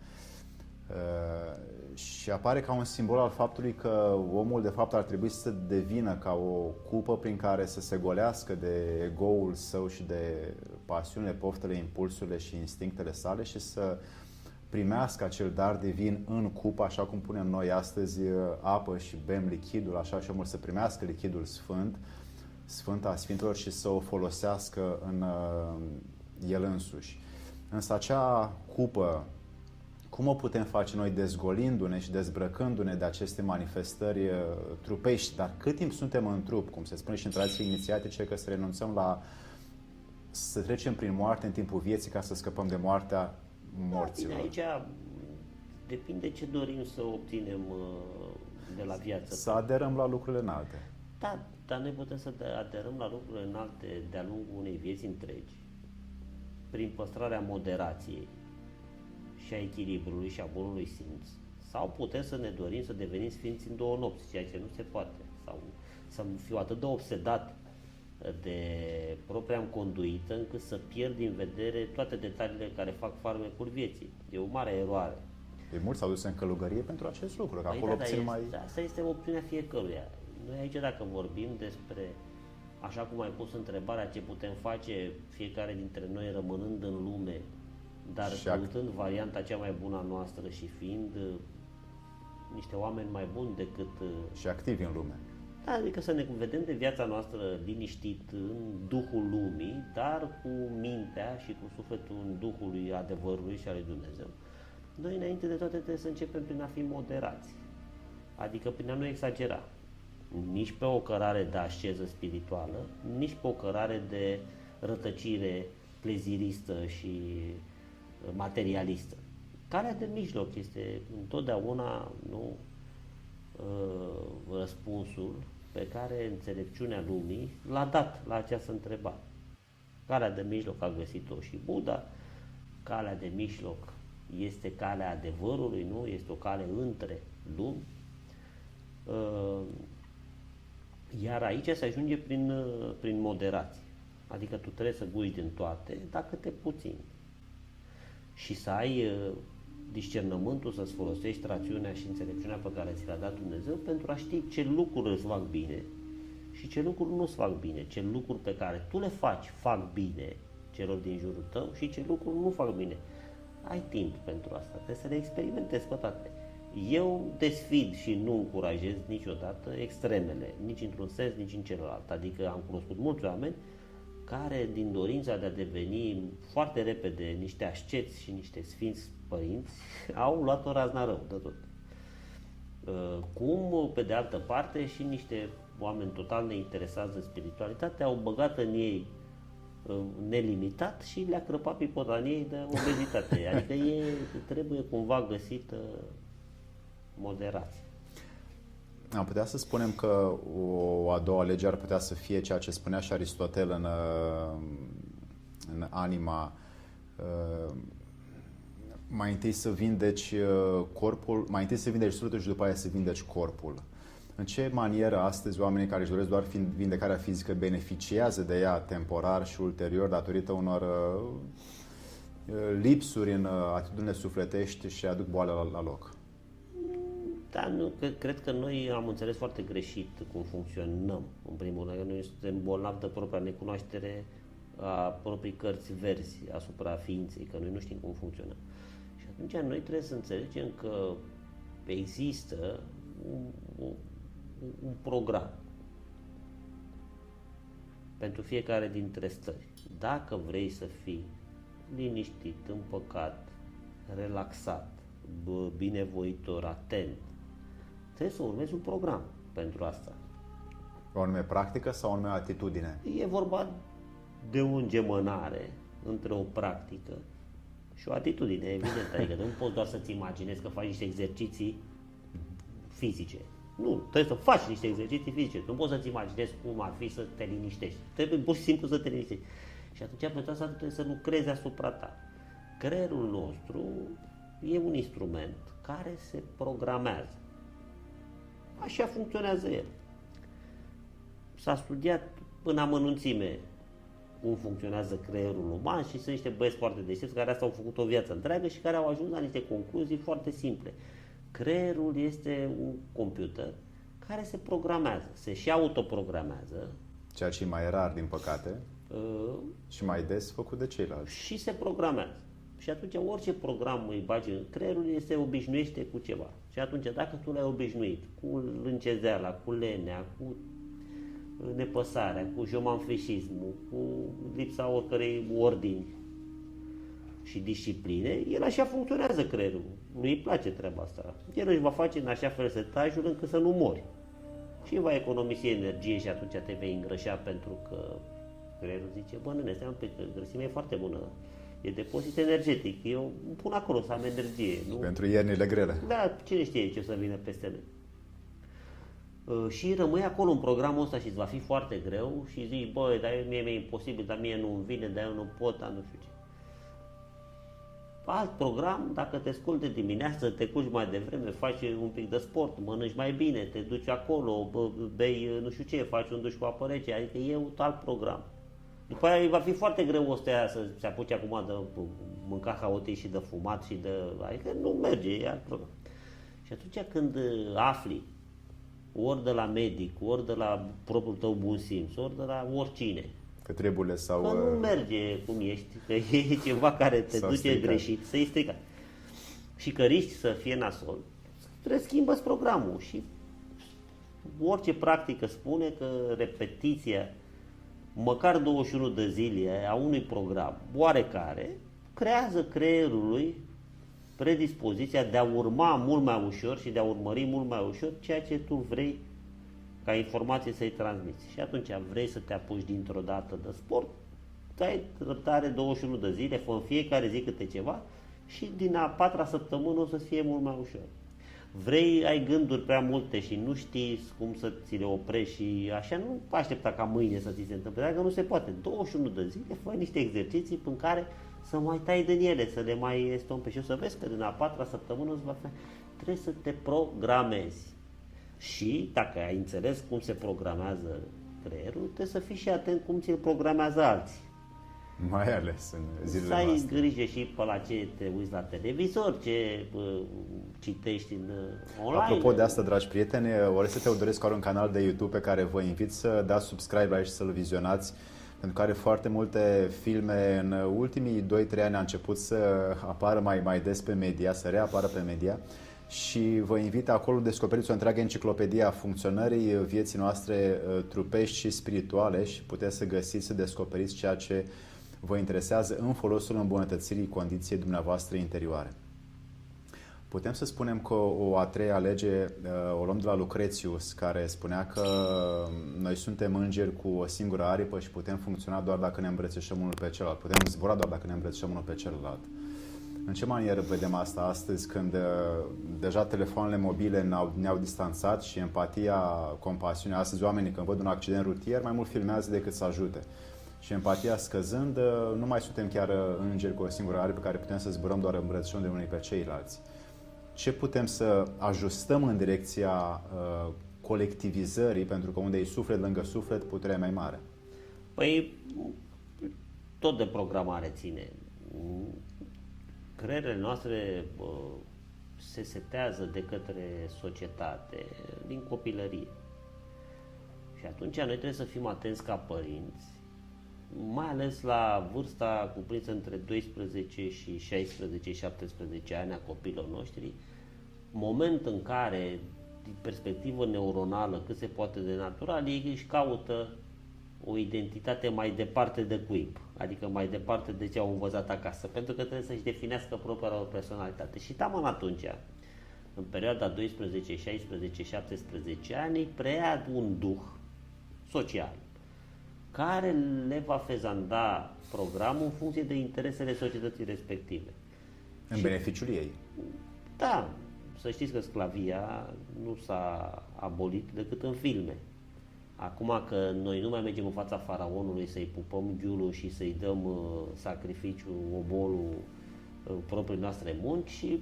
Și apare ca un simbol al faptului că omul de fapt ar trebui să devină ca o cupă prin care să se golească de ego-ul său și de pasiunile, poftele, impulsurile și instinctele sale și să primească acel dar divin în cupă, așa cum punem noi astăzi apă și bem lichidul, așa și omul să primească lichidul sfânt, Sfânta Sfintelor și să o folosească în el însuși. Însă acea cupă, cum o putem face noi dezgolindu-ne și dezbrăcându-ne de aceste manifestări trupești? Dar cât timp suntem în trup, cum se spune și în tradiții inițiatice, că să renunțăm la să trecem prin moarte în timpul vieții ca să scăpăm de moartea morților? Da, aici depinde ce dorim să obținem de la viață. Să aderăm la lucrurile înalte. Da, dar noi putem să aderăm la lucrurile înalte de-a lungul unei vieți întregi, prin păstrarea moderației și a echilibrului și a bunului simț. Sau putem să ne dorim să devenim sfinți în 2 nopți, ceea ce nu se poate. Sau să fiu atât de obsedat de propria conduită încât să pierd din vedere toate detaliile care fac farmecul vieții. E o mare eroare. De mulți s-au dus în călugărie pentru acest lucru, că acolo obțin mai... Asta este opțiunea fiecăruia. Noi aici, dacă vorbim despre, așa cum ai pus întrebarea, ce putem face fiecare dintre noi rămânând în lume, dar căutând varianta cea mai bună a noastră și fiind niște oameni mai buni decât... Și activi în lume. Da, adică să ne vedem de viața noastră liniștit în duhul lumii, dar cu mintea și cu sufletul în duhul lui adevărului și al lui Dumnezeu. Noi, înainte de toate, trebuie să începem prin a fi moderați, adică prin a nu exagera. Nici pe o cărare de asceză spirituală, nici pe o cărare de rătăcire pleziristă și materialistă. Calea de mijloc este întotdeauna răspunsul pe care înțelepciunea lumii l-a dat la această întrebare. Calea de mijloc a găsit-o și Buddha, calea de mijloc este calea adevărului, nu? Este o cale între lumi. Iar aici se ajunge prin moderație. Adică tu trebuie să guși din toate, dacă te puțin. Și să ai discernământul, să-ți folosești rațiunea și înțelepciunea pe care ți l-a dat Dumnezeu pentru a ști ce lucruri îți fac bine și ce lucruri nu îți fac bine, ce lucruri pe care tu le fac bine celor din jurul tău și ce lucruri nu fac bine. Ai timp pentru asta, trebuie să le experimentezi pe toate. Eu desfid și nu încurajez niciodată extremele, nici într-un sens, nici în celălalt. Adică am cunoscut mulți oameni care, din dorința de a deveni foarte repede niște asceți și niște sfinți părinți, au luat o razna rău de tot. Cum, pe de altă parte, și niște oameni total neinteresați de spiritualitate au băgat în ei nelimitat și le-a crăpat pipotaniei de obezitate. Adică trebuie cumva găsită moderație. Am putea să spunem că o a doua lege ar putea să fie ceea ce spunea și Aristotel în Anima. Mai întâi să vindeci corpul, mai întâi să vindeci sufletul și după aia să vindeci corpul. În ce manieră astăzi oamenii care își doresc doar vindecarea fizică beneficiază de ea temporar și ulterior datorită unor lipsuri în atitudinile sufletești și aduc boala la loc? Da, nu, cred că noi am înțeles foarte greșit cum funcționăm. În primul rând, noi suntem bolnavi de propria necunoaștere a proprii cărți verzi asupra ființei, că noi nu știm cum funcționăm. Și atunci noi trebuie să înțelegem că există un program pentru fiecare dintre stări. Dacă vrei să fii liniștit, împăcat, relaxat, binevoitor, atent, trebuie să urmezi un program pentru asta. O anume practică sau o anume atitudine? E vorba de o îngemănare între o practică și o atitudine, evident. Adică nu poți doar să-ți imaginezi că faci niște exerciții fizice. Nu, trebuie să faci niște exerciții fizice. Nu poți să-ți imaginezi cum ar fi să te liniștești. Trebuie pur și simplu să te liniștești. Și atunci pentru asta trebuie să lucrezi asupra ta. Creierul nostru e un instrument care se programează. Așa funcționează el. S-a studiat în amănunțime cum funcționează creierul uman și sunt niște băieți foarte deștepți care asta au făcut o viață întreagă și care au ajuns la niște concluzii foarte simple. Creierul este un computer care se programează, se și autoprogramează. Ceea ce e mai rar, din păcate, și mai des făcut de ceilalți. Și se programează. Și atunci orice program îi bagi în creierul, se obișnuiește cu ceva. Și atunci dacă tu l-ai obișnuit cu lâncezeala, cu lenea, cu nepăsarea, cu jomanfrișismul, cu lipsa oricărei ordini și discipline, el așa funcționează creierul. Lui îi place treaba asta. El își va face în așa fel setajul încât să nu mori. Și va economisi energie și atunci te vei îngrășa pentru că creierul zice, bă, nene, stai un pic, că grăsimea e foarte bună. E depozit energetic. Eu îmi pun acolo să am energie. Nu? Pentru iernile grele. Da, cine știe ce o să vină peste noi. Și rămâi acolo în programul ăsta și îți va fi foarte greu și zici, băi, dar mie mi-e imposibil, dar mie nu-mi vine, dar eu nu pot, dar nu știu ce. Alt program, dacă te scoli de dimineață, te culci mai devreme, faci un pic de sport, mănânci mai bine, te duci acolo, bei nu știu ce, faci un duș cu apă rece, adică e un alt program. După aia va fi foarte greu ăsta să se apuce acum de mâncat haotic și de fumat și de... Adică nu merge, e alt program. Și atunci când afli ori de la medic, ori de la propriul tău bun simț, ori de la oricine, că treburile sau... că nu merge cum ești, că e ceva care te duce stricat. greșit, să-i stricat. Și că riști să fie nasol, trebuie să schimbă-ți programul. Și orice practică spune că repetiția măcar 21 de zile a unui program oarecare creează creierului predispoziția de a urma mult mai ușor și de a urmări mult mai ușor ceea ce tu vrei ca informație să-i transmiți. Și atunci vrei să te apuci dintr-o dată de sport, ai răbdare 21 de zile, fă în fiecare zi câte ceva și din a patra săptămână o să-ți fie mult mai ușor. Vrei, ai gânduri prea multe și nu știi cum să ți le oprești și așa, nu aștepta ca mâine să ți se întâmple, dacă nu se poate. 21 de zile, fă niște exerciții în care să mai tai din ele, să le mai estompe și o să vezi că din a patra săptămână îți va fi. Trebuie să te programezi. Și dacă ai înțeles cum se programează creierul, trebuie să fii și atent cum ți-l programează alții. Mai ales în zilele să ai noastre. grijă și pe la ce te uiți la televizor, ce citești în online. Apropo de asta, dragi prieteni, Oreste Teodorescu are un canal de YouTube pe care vă invit să dați subscribe la el și să-l vizionați, pentru că are foarte multe filme. În ultimii 2-3 ani a început să apară mai des pe media, să reapară pe media. Și vă invit acolo, descoperiți o întreagă enciclopedie a funcționării vieții noastre trupești și spirituale și puteți să găsiți, să descoperiți ceea ce vă interesează în folosul îmbunătățirii condiției dumneavoastră interioare. Putem să spunem că o a treia lege o luăm de la Lucretius, care spunea că noi suntem îngeri cu o singură aripă și putem funcționa doar dacă ne îmbrățișăm unul pe celălalt. Putem zbura doar dacă ne îmbrățișăm unul pe celălalt. În ce manieră vedem asta astăzi, când deja telefoanele mobile ne-au distanțat și empatia, compasiunea, astăzi oamenii când văd un accident rutier mai mult filmează decât să ajute. Și empatia scăzând, nu mai suntem chiar îngeri cu o singură aripă pe care putem să zburăm doar îmbrățișând de unii pe ceilalți. Ce putem să ajustăm în direcția colectivizării, pentru că unde e suflet lângă suflet, puterea e mai mare? Păi, tot de programare ține. Creierele noastre se setează de către societate din copilărie. Și atunci noi trebuie să fim atenți ca părinți, mai ales la vârsta cuprinsă între 12 și 16-17 ani a copiilor noștri, moment în care, din perspectivă neuronală, cât se poate de natural, ei își caută o identitate mai departe de cuib, adică mai departe de ce au învățat acasă, pentru că trebuie să-și definească propria lor personalitate. Și taman atunci, în perioada 12, 16, 17 ani, îi preia un duh social care le va fezanda programul în funcție de interesele societății respective. În beneficiul ei. Da, să știți că sclavia nu s-a abolit decât în filme. Acum că noi nu mai mergem în fața faraonului să-i pupăm ghiulul și să-i dăm sacrificiu, obolul proprii noastre munci și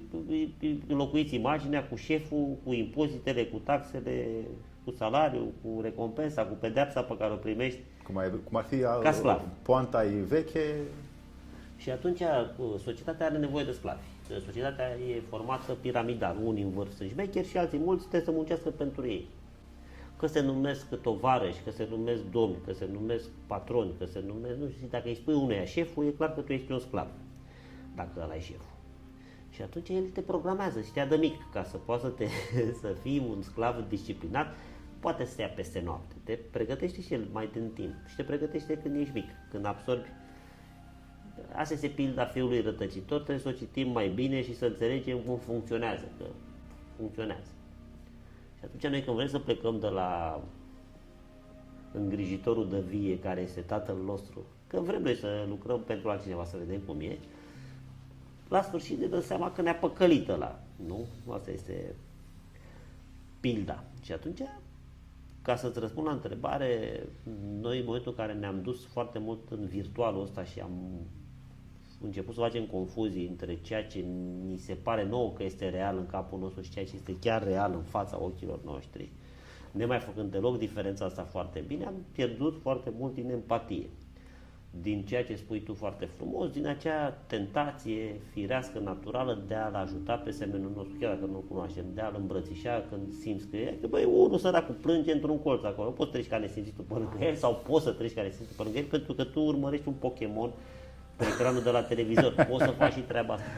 înlocuiți imaginea cu șeful, cu impozitele, cu taxele, cu salariul, cu recompensa, cu pedeapsa pe care o primești cum ar fi ca sclav. poanta e veche. Și atunci societatea are nevoie de sclavi. Societatea e formată piramidal. Unii în vârf sunt șmecheri și alții mulți trebuie să muncească pentru ei. Că se numesc tovarăși, că se numesc domni, că se numesc patroni, că se numesc... Nu știu, dacă îi spui unuia șeful, e clar că tu ești un sclav, dacă ăla e șeful. Și atunci el te programează și te ia de mic ca să poată să fii un sclav disciplinat. Poate să te ia peste noapte. Te pregătește și el mai din timp. Și te pregătește când ești mic, când absorbi. Asta este pilda fiului rătăcitor, trebuie să o citim mai bine și să înțelegem cum funcționează, că funcționează. Și atunci noi când vrem să plecăm de la îngrijitorul de vie care este tatăl nostru, că vrem noi să lucrăm pentru altcineva, să vedem cum e, la sfârșit ne dăm seama că ne-a păcălit ăla, nu? Asta este pilda. Și atunci, ca să-ți răspund la întrebare, noi în momentul în care ne-am dus foarte mult în virtualul ăsta și am început să facem confuzii între ceea ce ni se pare nouă că este real în capul nostru și ceea ce este chiar real în fața ochilor noștri, nemai făcând deloc diferența asta foarte bine, am pierdut foarte mult din empatie. Din ceea ce spui tu foarte frumos, din acea tentație firească, naturală de a-l ajuta pe semenul nostru, chiar dacă nu-l cunoaștem, de a-l îmbrățișa când simți că e, că băi, unul săracul plânge într-un colț acolo, poți treci ca nesimțitul pe lângă el sau poți să treci ca nesimțitul pe lângă el pentru că tu urmărești un Pokémon pe ecranul de la televizor, poți să faci și treaba asta.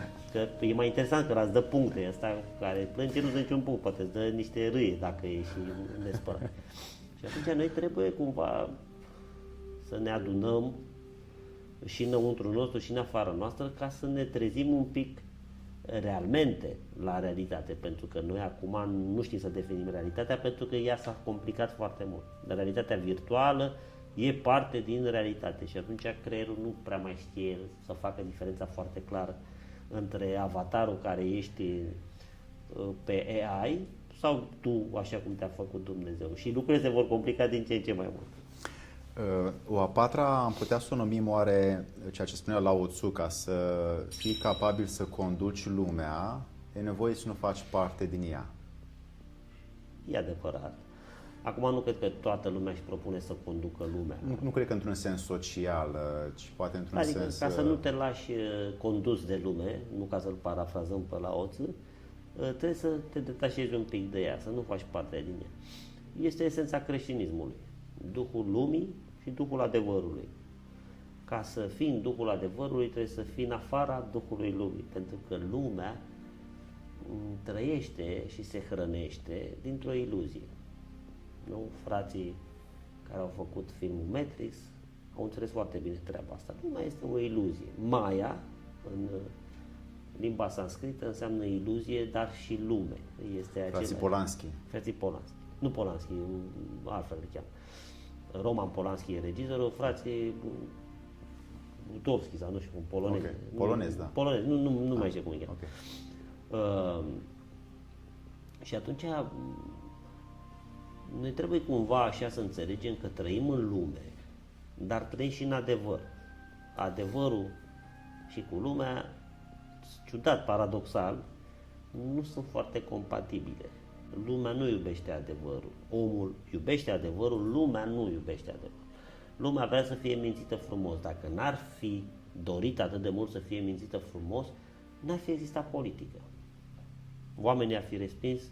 Că e mai interesant că îți dă puncte, ăsta care plânge nu dă niciun punct, poate îți dă niște râie dacă e și nespărat. Și atunci noi trebuie cumva să ne adunăm și înăuntru nostru și în afara noastră ca să ne trezim un pic realmente la realitate, pentru că noi acum nu știm să definim realitatea pentru că ea s-a complicat foarte mult. Realitatea virtuală e parte din realitate și atunci creierul nu prea mai știe să facă diferența foarte clară între avatarul care ești pe AI sau tu așa cum te-a făcut Dumnezeu și lucrurile se vor complica din ce în ce mai mult. O a patra am putea să o numim oare ceea ce spunea Lao Tzu, ca să fii capabil să conduci lumea, e nevoie să nu faci parte din ea. E adevărat. Acum nu cred că toată lumea își propune să conducă lumea. Nu cred că într-un sens social, ci poate într-un adică, sens... ca să nu te lași condus de lume, nu ca să-l parafrazăm pe Lao Tzu, trebuie să te detașezi un pic de ea, să nu faci parte din ea. Este esența creștinismului. Duhul lumii și Duhul adevărului. Ca să fii în Duhul adevărului, trebuie să fii în afara Duhului lumii, pentru că lumea trăiește și se hrănește dintr-o iluzie. Nu? Frații care au făcut filmul Matrix au înțeles foarte bine treaba asta. Lumea este o iluzie. Maya, în limba sanscrită, înseamnă iluzie, dar și lume. Frații Polanski. Frații Polanski. Nu Polanski, altfel le cheamă. Roman Polanski e regizorul, frații Butovski sau nu știu cum, polonez. Okay. Polonez, da. Polonez, nu mai știu cum e. Okay. Și atunci noi trebuie cumva așa să înțelegem că trăim în lume, dar trăim și în adevăr. Adevărul și cu lumea, ciudat, paradoxal, nu sunt foarte compatibile. Lumea nu iubește adevărul. Omul iubește adevărul, lumea nu iubește adevărul. Lumea vrea să fie mințită frumos. Dacă n-ar fi dorit atât de mult să fie mințită frumos, n-ar fi existat politică. Oamenii ar fi respins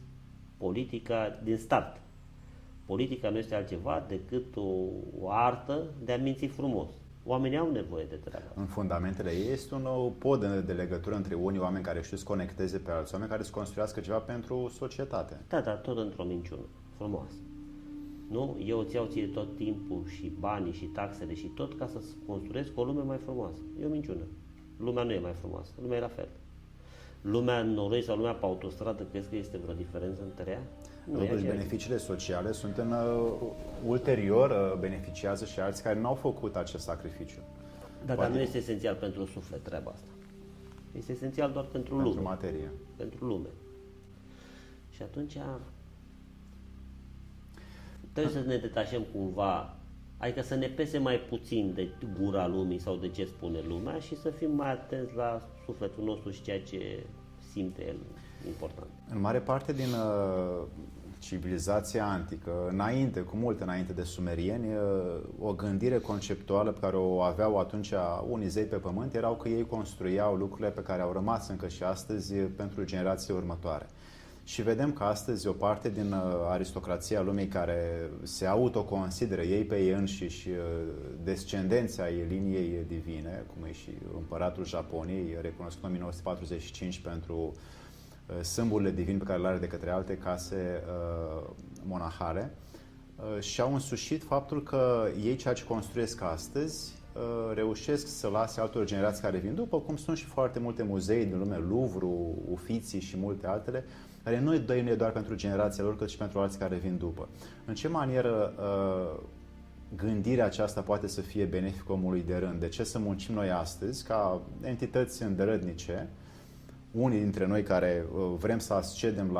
politica din start. Politica nu este altceva decât o artă de a minți frumos. Oamenii au nevoie de treaba. În fundamentele ei este un pod de legătură între unii oameni care știu să conecteze pe alți oameni, care să construiască ceva pentru societate. Da, dar tot într-o minciună frumoasă. Nu? Eu îți iau ție tot timpul și banii și taxele și tot ca să construiesc o lume mai frumoasă. E o minciună. Lumea nu e mai frumoasă. Lumea e la fel. Lumea în noroi sau lumea pe autostradă, crezi că este vreo diferență între ea? Totuși, beneficiile sociale sunt ulterior, beneficiază și alții care n-au făcut acest sacrificiu. Da, dar nu este esențial pentru suflet treaba asta. Este esențial doar pentru lume. Pentru materie. Pentru lume. Și atunci trebuie să ne detașăm cumva, adică să ne pese mai puțin de gura lumii sau de ce spune lumea și să fim mai atenți la sufletul nostru și ceea ce simte el important. În mare parte din civilizația antică, cu mult înainte de sumerieni, o gândire conceptuală pe care o aveau atunci unii zei pe pământ erau că ei construiau lucrurile pe care au rămas încă și astăzi pentru generațiile următoare. Și vedem că astăzi o parte din aristocrația lumii care se autoconsideră ei pe ei înșiși descendenții ai liniei divine, cum e și împăratul Japoniei, recunoscut în 1945 pentru sâmburile divine pe care le are de către alte case monahale, și-au însușit faptul că ei ceea ce construiesc astăzi reușesc să lase altor generații care vin după, cum sunt și foarte multe muzee din lume, Louvre, Uffizi și multe altele, care nu e doar pentru generația lor, cât și pentru alții care vin după. În ce manieră gândirea aceasta poate să fie benefică omului de rând? De ce să muncim noi astăzi ca entități îndărătnice, unii dintre noi care vrem să ascedem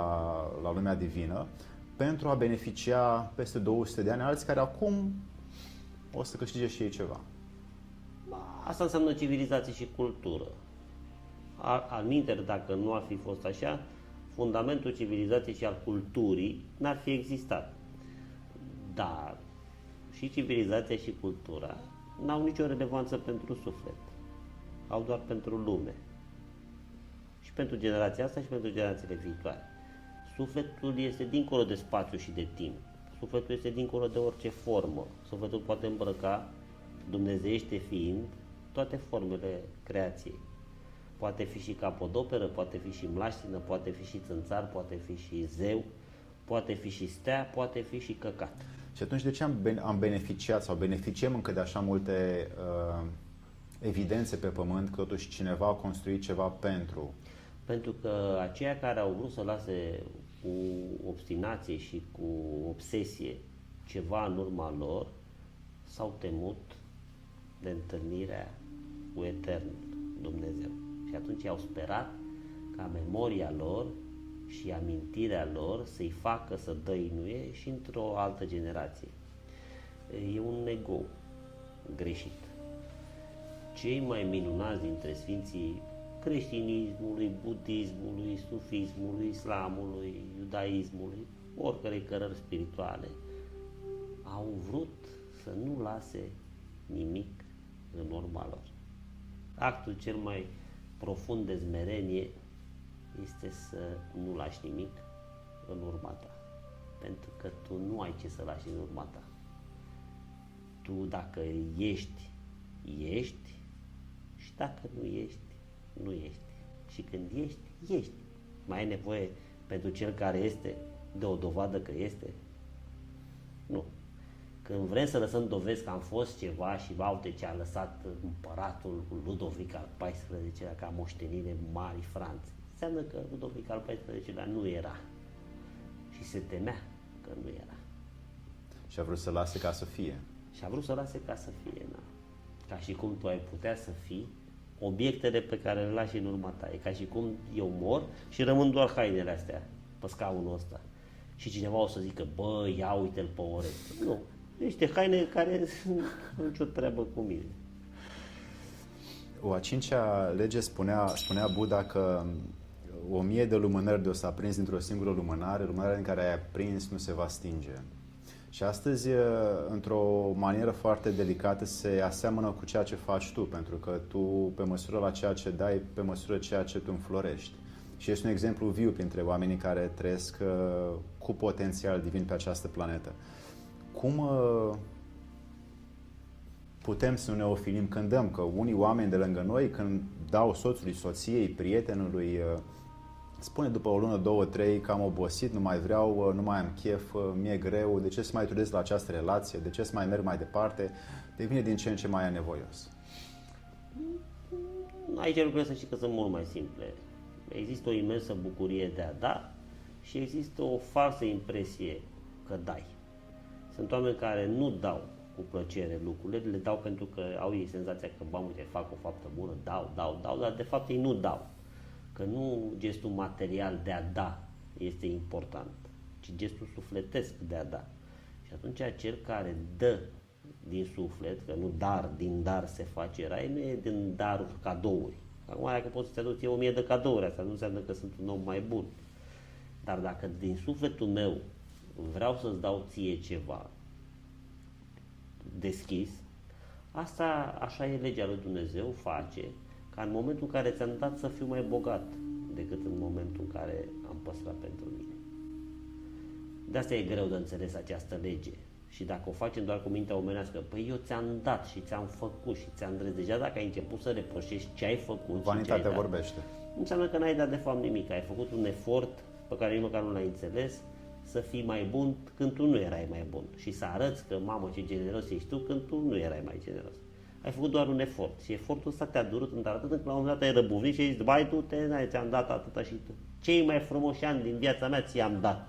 la lumea divină, pentru a beneficia peste 200 de ani alții care acum o să câștige și ei ceva? Asta înseamnă civilizație și cultură. Alminteri, dacă nu ar fi fost așa, fundamentul civilizației și al culturii n-ar fi existat. Dar și civilizația și cultura n-au nicio relevanță pentru suflet. Au doar pentru lume. Și pentru generația asta și pentru generațiile viitoare. Sufletul este dincolo de spațiu și de timp. Sufletul este dincolo de orice formă. Sufletul poate îmbrăca, dumnezeiește fiind, toate formele creației. Poate fi și capodoperă, poate fi și mlaștină, poate fi și țânțar, poate fi și zeu, poate fi și stea, poate fi și căcat. Și atunci de ce am beneficiat sau beneficiem încă de așa multe evidențe pe pământ că totuși cineva a construit ceva pentru? Pentru că aceia care au vrut să lase cu obstinație și cu obsesie ceva în urma lor s-au temut de întâlnirea cu Eternul Dumnezeu. Și atunci au sperat ca memoria lor și amintirea lor să-i facă să dăinuie și într-o altă generație. E un ego greșit. Cei mai minunați dintre sfinții creștinismului, budismului, sufismului, islamului, iudaismului, oricărei cărări spirituale, au vrut să nu lase nimic în urma lor. Actul cel mai profund de smerenie este să nu lași nimic în urma ta. Pentru că tu nu ai ce să lași în urma ta. Tu dacă ești, ești, și dacă nu ești, nu ești. Și când ești, ești. Mai ai nevoie pentru cel care este de o dovadă că este? Nu. Când vrem să lăsăm dovezi că am fost ceva și uite ce a lăsat împăratul Ludovic al XIV-lea ca moștenire Marii Franțe, înseamnă că Ludovic al XIV-lea nu era. Și se temea că nu era. Și a vrut să lase ca să fie. Și a vrut să lase ca să fie, na. Ca și cum tu ai putea să fii obiectele pe care le lași în urma ta. E ca și cum eu mor și rămân doar hainele astea pe scaunul ăsta. Și cineva o să zică, bă, ia uite-l pe Oreste. Nu. Niște haine care nu nicio treabă cu mine. O a cincea lege spunea Buddha că 1000 de lumânări de o să aprins dintr-o singură lumânare, lumânarea din care ai aprins nu se va stinge. Și astăzi, într-o manieră foarte delicată, se aseamănă cu ceea ce faci tu, pentru că tu, pe măsură la ceea ce dai, pe măsură ceea ce tu înflorești. și ești un exemplu viu printre oamenii care trăiesc cu potențial divin pe această planetă. Cum putem să nu ne ofilim când dăm? Că unii oameni de lângă noi, când dau soțului, soției, prietenului, spune după o lună, două, trei că am obosit, nu mai vreau, nu mai am chef, mi-e greu, de ce să mai trudesc la această relație, de ce să mai merg mai departe, devine din ce în ce mai anevoios. Aici lucrurile să știi că sunt mult mai simple. Există o imensă bucurie de a da și există o falsă impresie că dai. Sunt oameni care nu dau cu plăcere lucrurile, le dau pentru că au ei senzația că, bă, uite, fac o faptă bună, dau, dar de fapt ei nu dau. Că nu gestul material de a da este important, ci gestul sufletesc de a da. Și atunci cel care dă din suflet, că nu din dar se face rai, nu e din daruri, cadouri. Acum, dacă poți să-ți aduci 1000 de cadouri, asta nu înseamnă că sunt un om mai bun. Dar dacă din sufletul meu vreau să-ți dau ție ceva deschis, asta, așa e legea lui Dumnezeu, face ca în momentul în care ți-am dat să fiu mai bogat decât în momentul în care am păstrat pentru mine. De asta e greu de înțeles această lege. Și dacă o facem doar cu mintea omenească, păi eu ți-am dat și ți-am făcut și ți-am drept. Deja dacă ai început să reproșești ce ai făcut, vanitatea vorbește. Înseamnă că n-ai dat de fapt nimic. Ai făcut un efort pe care nici măcar nu l-ai înțeles, să fii mai bun când tu nu erai mai bun. Și să arăți că, mamă, ce generos ești tu când tu nu erai mai generos. Ai făcut doar un efort și efortul ăsta te-a durut într-atât încât la un moment dat ai răbuvnit și ai zis, bai, tu ți-am dat atâta și tu. Cei mai frumoși ani din viața mea ți-am dat.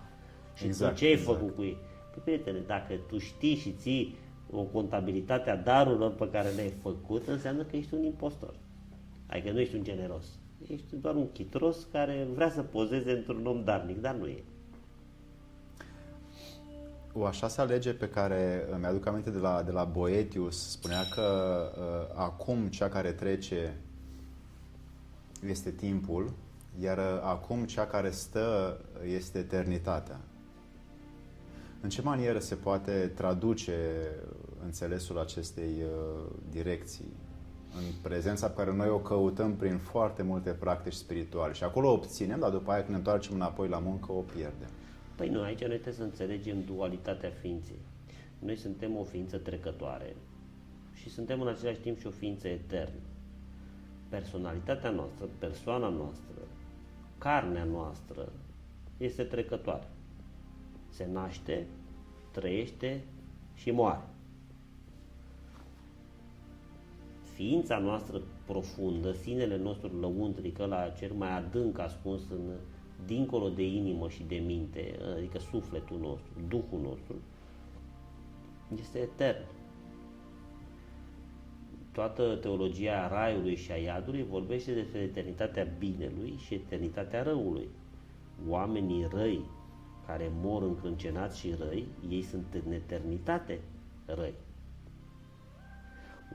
Și exact, tu ce ai făcut cu ei? Păi, prietene, dacă tu știi și ții o contabilitate a darurilor pe care le-ai făcut, înseamnă că ești un impostor. Adică nu ești un generos. Ești doar un chitros care vrea să pozeze într-un om darnic, dar nu e. O a șasea lege pe care îmi aduc aminte de la Boetius spunea că acum cea care trece este timpul, iar acum cea care stă este eternitatea. În ce manieră se poate traduce înțelesul acestei direcții în prezența pe care noi o căutăm prin foarte multe practici spirituale și acolo o obținem, dar după aia când ne întoarcem înapoi la muncă o pierdem? Păi nu, aici noi trebuie să înțelegem dualitatea ființei. Noi suntem o ființă trecătoare și suntem în același timp și o ființă eternă. Personalitatea noastră, persoana noastră, carnea noastră este trecătoare. Se naște, trăiește și moare. Ființa noastră profundă, sinele nostru lăuntric, ăla cel mai adânc ascuns dincolo de inimă și de minte, adică sufletul nostru, Duhul nostru, este etern. Toată teologia raiului și a iadului vorbește despre eternitatea binelui și eternitatea răului. Oamenii răi care mor încrâncenați și răi, ei sunt în eternitate răi.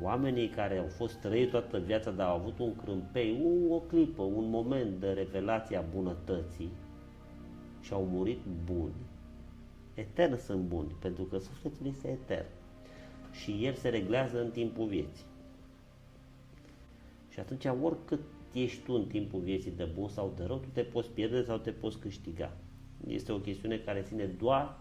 Oamenii care au fost răi toată viața, dar au avut un crâmpei, o clipă, un moment de revelație a bunătății și au murit buni, etern sunt buni, pentru că sufletul este etern și el se reglează în timpul vieții. Și atunci, oricât ești tu în timpul vieții de bun sau de rău, tu te poți pierde sau te poți câștiga. Este o chestiune care ține doar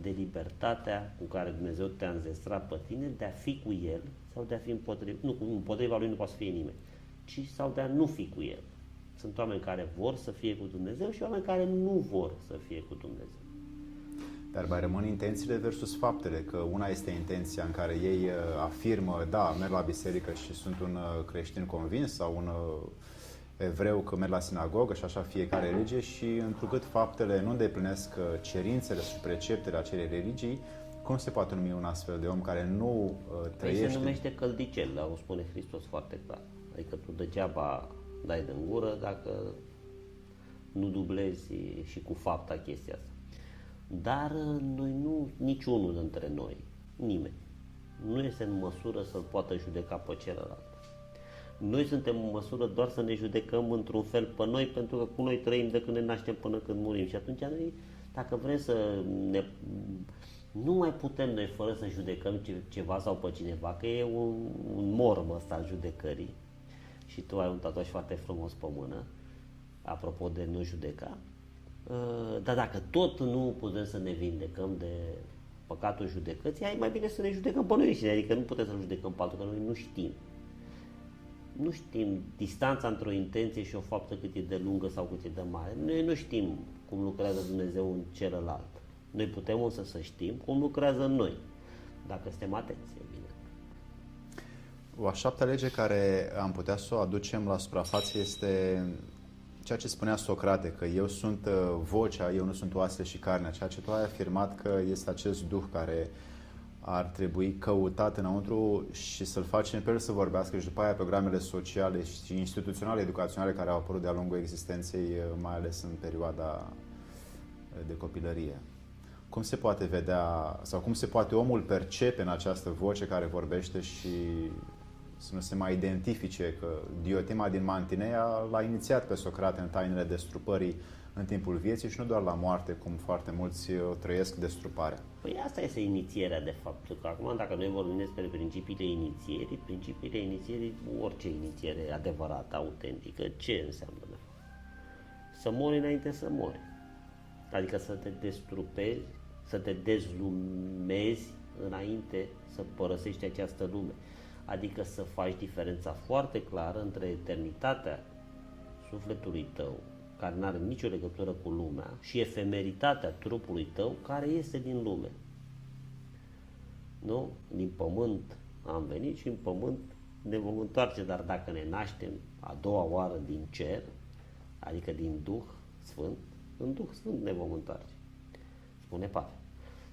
de libertatea cu care Dumnezeu te-a înzestrat pe tine de a fi cu El sau de a fi împotriva, nu, împotriva Lui nu poate să fie nimeni, ci sau de a nu fi cu El. Sunt oameni care vor să fie cu Dumnezeu și oameni care nu vor să fie cu Dumnezeu. Dar mai rămân intențiile versus faptele, că una este intenția în care ei afirmă, da, merg la biserică și sunt un creștin convins sau un evreu că merg la sinagogă și așa fiecare religie și întrucât faptele nu îndeplinesc cerințele și preceptele acelei religii, cum se poate numi un astfel de om care nu trăiește? Se numește căldicel, o spune Hristos foarte clar. Adică tu degeaba dai din gură dacă nu dublezi și cu fapta chestia asta. Dar noi nu, niciunul dintre noi, nimeni, nu este în măsură să-l poată judeca pe celălalt. Noi suntem în măsură doar să ne judecăm într-un fel pe noi, pentru că cu noi trăim de când ne naștem până când murim. Și atunci noi, dacă vrem să ne... Nu mai putem noi fără să judecăm ceva sau pe cineva, că e un morm ăsta al judecării. Și tu ai un tatuaj foarte frumos pe mână. apropo de nu judeca. Dar dacă tot nu putem să ne vindecăm de păcatul judecății, e mai bine să ne judecăm pe noi înșine, adică nu putem să-l judecăm pe altul, că noi nu știm. Nu știm distanța între o intenție și o faptă cât e de lungă sau cât e de mare. Noi nu știm cum lucrează Dumnezeu în celălalt. Noi putem însă să știm cum lucrează în noi, dacă suntem atenți, e bine. O a șaptea lege care am putea să o aducem la suprafață este ceea ce spunea Socrate, că eu sunt vocea, eu nu sunt oasele și carnea, ceea ce tu ai afirmat că este acest duh care ar trebui căutat înăuntru și să-l facem pe el să vorbească și după aia programele sociale și instituționale, educaționale care au apărut de-a lungul existenței, mai ales în perioada de copilărie. Cum se poate vedea sau cum se poate omul percepe în această voce care vorbește și să nu se mai identifice că Diotima din Mantineia l-a inițiat pe Socrate în tainele destrupării în timpul vieții și nu doar la moarte, cum foarte mulți o trăiesc destruparea. Păi asta este inițierea, de fapt. Că acum, dacă noi vorbim despre principiile inițierii, orice inițiere adevărată, autentică, ce înseamnă, de fapt? Să mori înainte să mori. Adică să te destrupezi, să te dezlumezi înainte să părăsești această lume. Adică să faci diferența foarte clară între eternitatea sufletului tău, care nu are nicio legătură cu lumea, și efemeritatea trupului tău, care este din lume. Nu? Din pământ am venit și în pământ ne vom întoarce, dar dacă ne naștem a doua oară din cer, adică din Duh Sfânt, în Duh Sfânt ne vom întoarce, spune Pavel.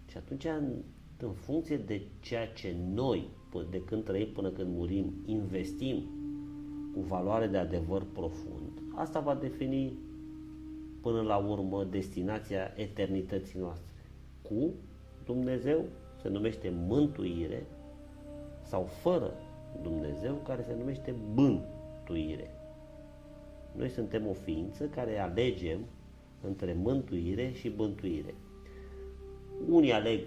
Și atunci, în funcție de ceea ce noi, de când trăim până când murim, investim cu valoare de adevăr profund, asta va defini până la urmă destinația eternității noastre. Cu Dumnezeu se numește mântuire, sau fără Dumnezeu, care se numește bântuire. Noi suntem o ființă care alegem între mântuire și bântuire. Unii aleg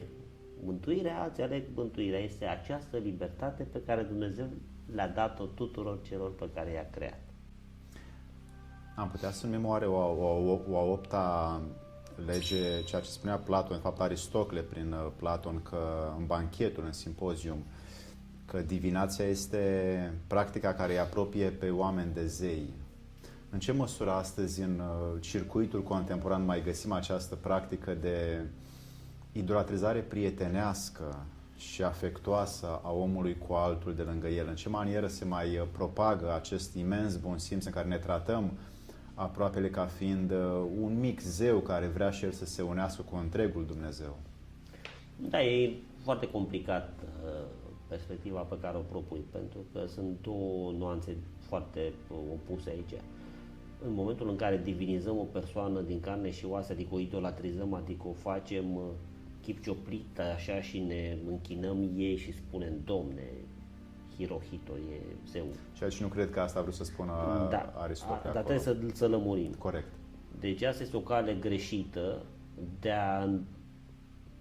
mântuirea, alții aleg bântuirea. Este această libertate pe care Dumnezeu le-a dat-o tuturor celor pe care i-a creat. Am putea să numim oare o a opta lege, ceea ce spunea Platon, de fapt Aristocle prin Platon, că în banchetul, în simpozium, că divinația este practica care îi apropie pe oameni de zei. În ce măsură astăzi în circuitul contemporan mai găsim această practică de idolatrizare prietenească și afectuoasă a omului cu altul de lângă el? În ce manieră se mai propagă acest imens bun simț în care ne tratăm aproapele ca fiind un mic zeu care vrea și el să se unească cu întregul Dumnezeu? Da, e foarte complicat perspectiva pe care o propui, pentru că sunt două nuanțe foarte opuse aici. În momentul în care divinizăm o persoană din carne și oase, adică o idolatrizăm, adică o facem chip cioplit așa și ne închinăm ei și spunem, Domne, Hirohito e zeu. Ceea ce nu cred că asta a vrut să spună Aristotle. Dar trebuie să lămurim. Corect. Deci asta este o cale greșită de a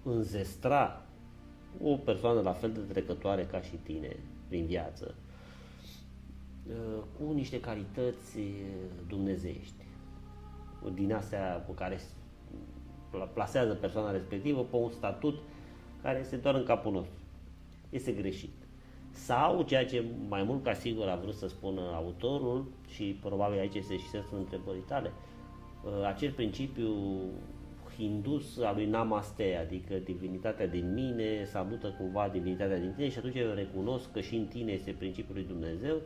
înzestra o persoană la fel de trecătoare ca și tine prin viață, cu niște calități dumnezeiești, din astea pe care plasează persoana respectivă pe un statut care este doar în capul nostru. Este greșit. Sau, ceea ce mai mult ca sigur a vrut să spună autorul, și probabil aici este și sensul întrebării tale, acel principiu hindus al lui Namaste, adică divinitatea din mine salută cumva divinitatea din tine și atunci eu recunosc că și în tine este principiul lui Dumnezeu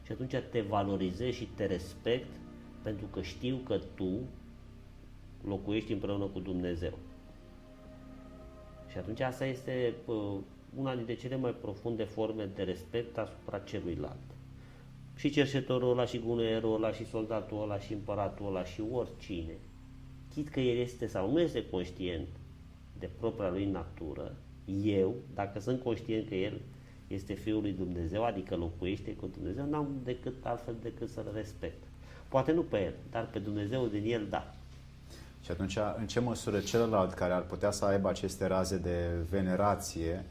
și atunci te valorizez și te respect pentru că știu că tu locuiești împreună cu Dumnezeu. Și atunci asta este una dintre cele mai profunde forme de respect asupra celuilalt. Și cerșetorul ăla, și gunoierul ăla, și soldatul ăla, și împăratul ăla, și oricine, chit că el este sau nu este conștient de propria lui natură, eu, dacă sunt conștient că el este Fiul lui Dumnezeu, adică locuiește cu Dumnezeu, n-am decât altfel decât să-l respect. Poate nu pe el, dar pe Dumnezeu din el, da. Și atunci, în ce măsură celălalt care ar putea să aibă aceste raze de venerație,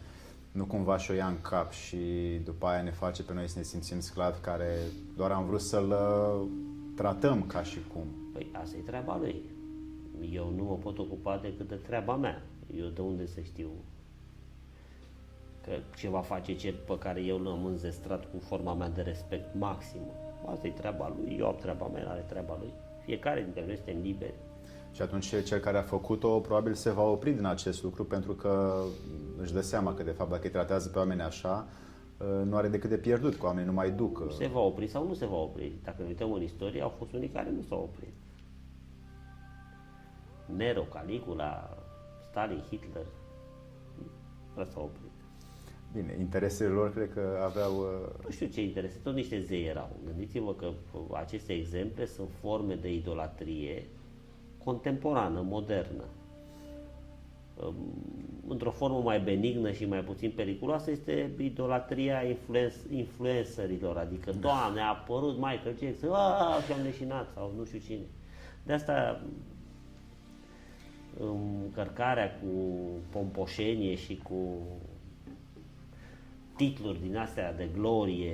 nu cumva și-o ia în cap și după aia ne face pe noi să ne simțim sclavi care doar am vrut să-l tratăm ca și cum? Păi asta e treaba lui. Eu nu mă pot ocupa decât de treaba mea. Eu de unde să știu că ce va face cel pe care eu l-am înzestrat cu forma mea de respect maximă. Asta e treaba lui, eu am treaba mea, el are treaba lui. Fiecare dintre noi suntem liberi. Și atunci cel care a făcut-o probabil se va opri din acest lucru pentru că își dă seama că de fapt dacă îi tratează pe oameni așa, nu are decât de pierdut, că oamenii nu mai duc. Se va opri sau nu se va opri. Dacă ne uităm în istorie, au fost unii care nu s-au oprit. Nero, Caligula, Stalin, Hitler, nu s-au oprit. Bine, interesele lor cred că aveau... Nu știu ce interese, tot niște zei erau. Gândiți-vă că aceste exemple sunt forme de idolatrie contemporană, modernă. Într-o formă mai benignă și mai puțin periculoasă este idolatria influencerilor, adică Doamne, a apărut Michael Jackson, și am leșinat, sau nu știu cine. De asta încărcarea cu pompoșenie și cu titluri din astea de glorie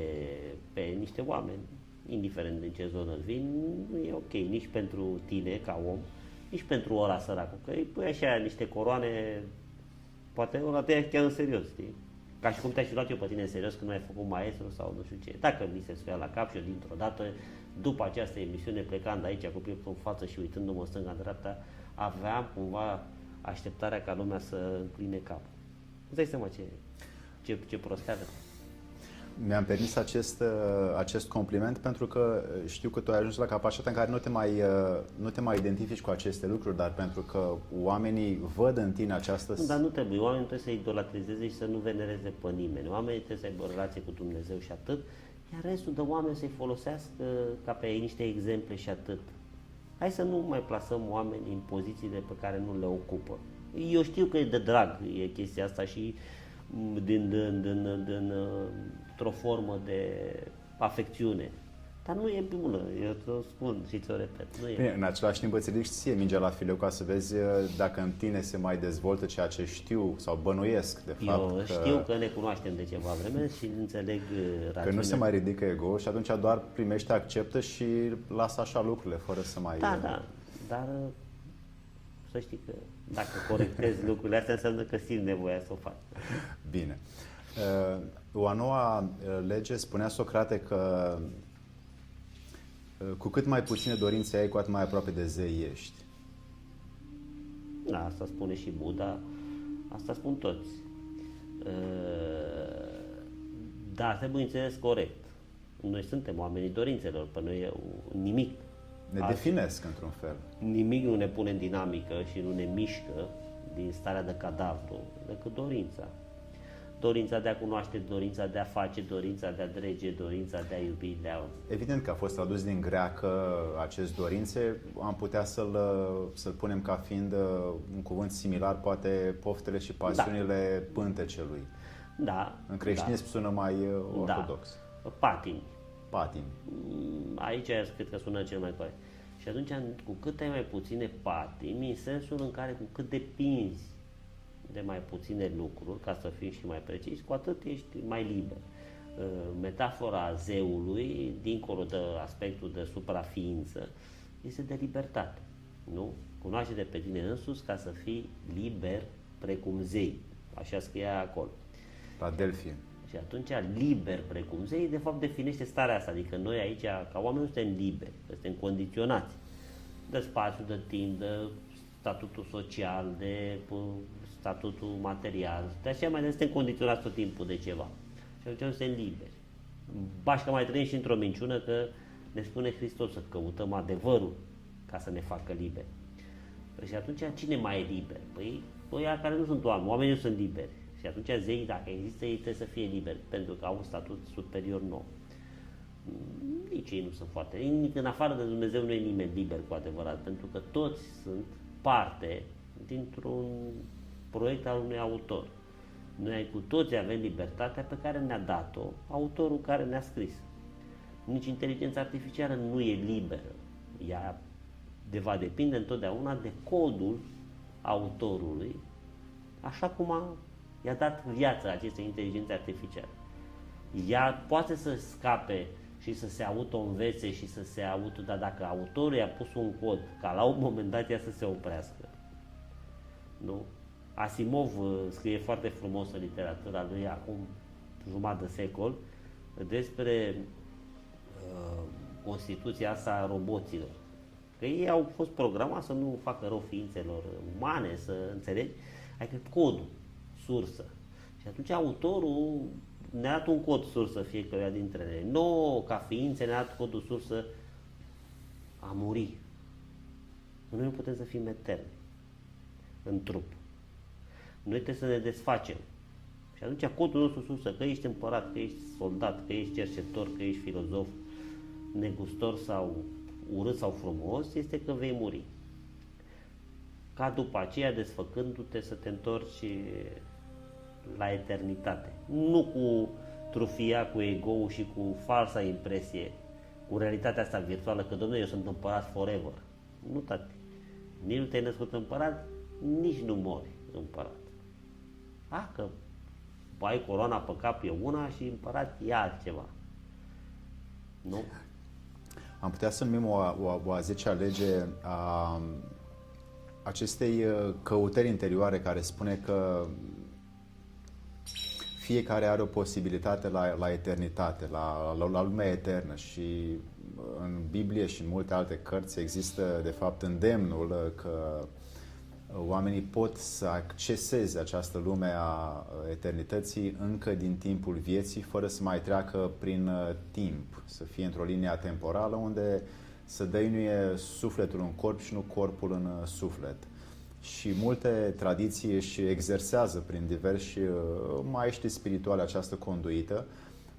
pe niște oameni, indiferent din ce zonă vin, nu e ok nici pentru tine ca om, nici pentru ăla săracul, că îi pui așa niște coroane, poate ăla te ia chiar în serios, știi? Ca și cum te-aș fi luat eu pe tine în serios când nu ai făcut maestru sau nu știu ce. Dacă mi se sfia la cap și eu dintr-o dată, după această emisiune, plecând aici cu pieptul în față și uitându-mă stânga-dreapta, aveam cumva așteptarea ca lumea să încline capul. Îți dai seama ce prosteală. Mi-am permis acest compliment pentru că știu că tu ai ajuns la capacitatea în care nu te mai identifici cu aceste lucruri, dar pentru că oamenii văd în tine această... Nu, dar nu trebuie. Oamenii trebuie să idolatrizeze și să nu venereze pe nimeni. Oamenii trebuie să aibă o relație cu Dumnezeu și atât, iar restul de oameni să-i folosească ca pe niște exemple și atât. Hai să nu mai plasăm oameni în pozițiile pe care nu le ocupă. Eu știu că e de drag e chestia asta și într-o formă de afecțiune. Dar nu e bună, eu ți-o spun și ți-o repet. Nu e. Bine, în același timp îți ridici ție mingea la fileu ca să vezi dacă în tine se mai dezvoltă ceea ce știu sau bănuiesc, de fapt. Eu știu că ne cunoaștem de ceva vreme și înțeleg rațiunea. Că nu se mai ridică ego și atunci doar primește, acceptă și lasă așa lucrurile, fără să mai... Da, dar să știi că dacă corectezi lucrurile astea înseamnă că simți nevoia să o faci. Bine. O a noua lege spunea Socrate că cu cât mai puține dorințe ai, cu atât mai aproape de zei ești. Da, asta spune și Buddha, asta spun toți. Da, trebuie înțeles corect. Noi suntem oamenii dorințelor, pe noi nimic. Ne definesc într-un fel. Nimic nu ne pune în dinamică și nu ne mișcă din starea de cadavru decât dorința. Dorința de a cunoaște, dorința de a face, dorința de a drege, dorința de a iubi, de a... Evident că a fost tradus din greacă acest dorințe, am putea să-l punem ca fiind un cuvânt similar, poate poftele și pasiunile pântecelui. Da. În creștinism sună mai ortodox. Da. Patim. Aici cred că sună cel mai corect. Și atunci, cu cât ai mai puține patimi, în sensul în care cu cât depinzi de mai puține lucruri, ca să fim și mai precis, cu atât ești mai liber. Metafora zeului, dincolo de aspectul de supraființă, este de libertate. Nu? Cunoaște-te pe tine însuți ca să fii liber precum zei. Așa scria acolo. La Delphi. Și atunci, liber precum zei, de fapt definește starea asta. Adică noi aici, ca oameni, nu suntem liberi, suntem condiționați de spațiu, de timp, de statutul social, de statutul material. De aceea mai suntem condiționați tot timpul de ceva. Și atunci nu suntem liberi. Bașca mai trăim și într-o minciună că ne spune Hristos să căutăm adevărul ca să ne facă liberi. Și atunci cine mai e liber? Păi ăia care nu sunt oameni, oamenii nu sunt liberi. Și atunci zeii, dacă există, ei trebuie să fie liberi, pentru că au un statut superior nou. Nici ei nu sunt foarte... În afară de Dumnezeu nu e nimeni liber cu adevărat, pentru că toți sunt parte dintr-un proiect al unui autor. Noi cu toți avem libertatea pe care ne-a dat-o autorul care ne-a scris. Nici inteligența artificială nu e liberă. Ea va depinde întotdeauna de codul autorului, așa cum i-a dat viața acestei inteligențe artificiale. Ea poate să scape și să se auto-învețe și să se dar dacă autorul i-a pus un cod, ca la un moment dat ea să se oprească. Nu? Asimov scrie foarte frumos în literatura lui acum jumătate de secol despre constituția asta a roboților. Că ei au fost programați să nu facă rău ființelor umane, să înțelegi, adică codul, sursă. Și atunci autorul ne-a dat un cod sursă fiecăruia dintre ele. Nouă, ca ființe, ne-a dat codul sursă a muri. Noi nu putem să fim eterni în trup. Noi trebuie să ne desfacem. Și atunci codul nostru sursă, că ești împărat, că ești soldat, că ești cercetător, că ești filozof, negustor sau urât sau frumos, este că vei muri. Ca după aceea, desfăcându-te, să te întorci la eternitate. Nu cu trufia, cu ego-ul și cu falsa impresie, cu realitatea asta virtuală, că, domnule, eu sunt împărat forever. Nu, tati. Nici nu te-ai născut împărat, nici nu mori împărat. Că ai coroana pe cap e una și împărat e altceva. Nu? Am putea să numim o a 10-a lege a acestei căutări interioare care spune că fiecare are o posibilitate la eternitate, la lumea eternă și în Biblie și în multe alte cărți există de fapt îndemnul că oamenii pot să acceseze această lume a eternității încă din timpul vieții, fără să mai treacă prin timp, să fie într-o linie temporală unde să dăinuie sufletul în corp și nu corpul în suflet. Și multe tradiții își exersează prin diversi maestri spirituali această conduită,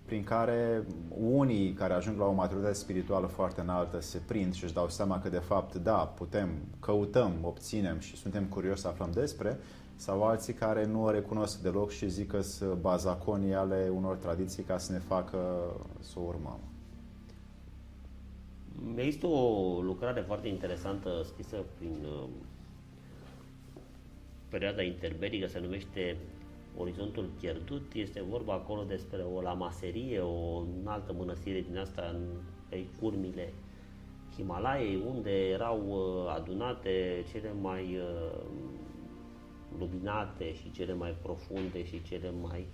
prin care unii care ajung la o maturitate spirituală foarte înaltă se prind și își dau seama că de fapt, da, putem, căutăm, obținem și suntem curioși să aflăm despre, sau alții care nu o recunosc deloc și zic că sunt bazaconii ale unor tradiții ca să ne facă să o urmăm. Există o lucrare foarte interesantă scrisă prin perioada interbelică, se numește Orizontul pierdut. Este vorba acolo despre o lamaserie, o altă mănăstire din asta pe curmile Himalaiei, unde erau adunate cele mai luminate și cele mai profunde și cele mai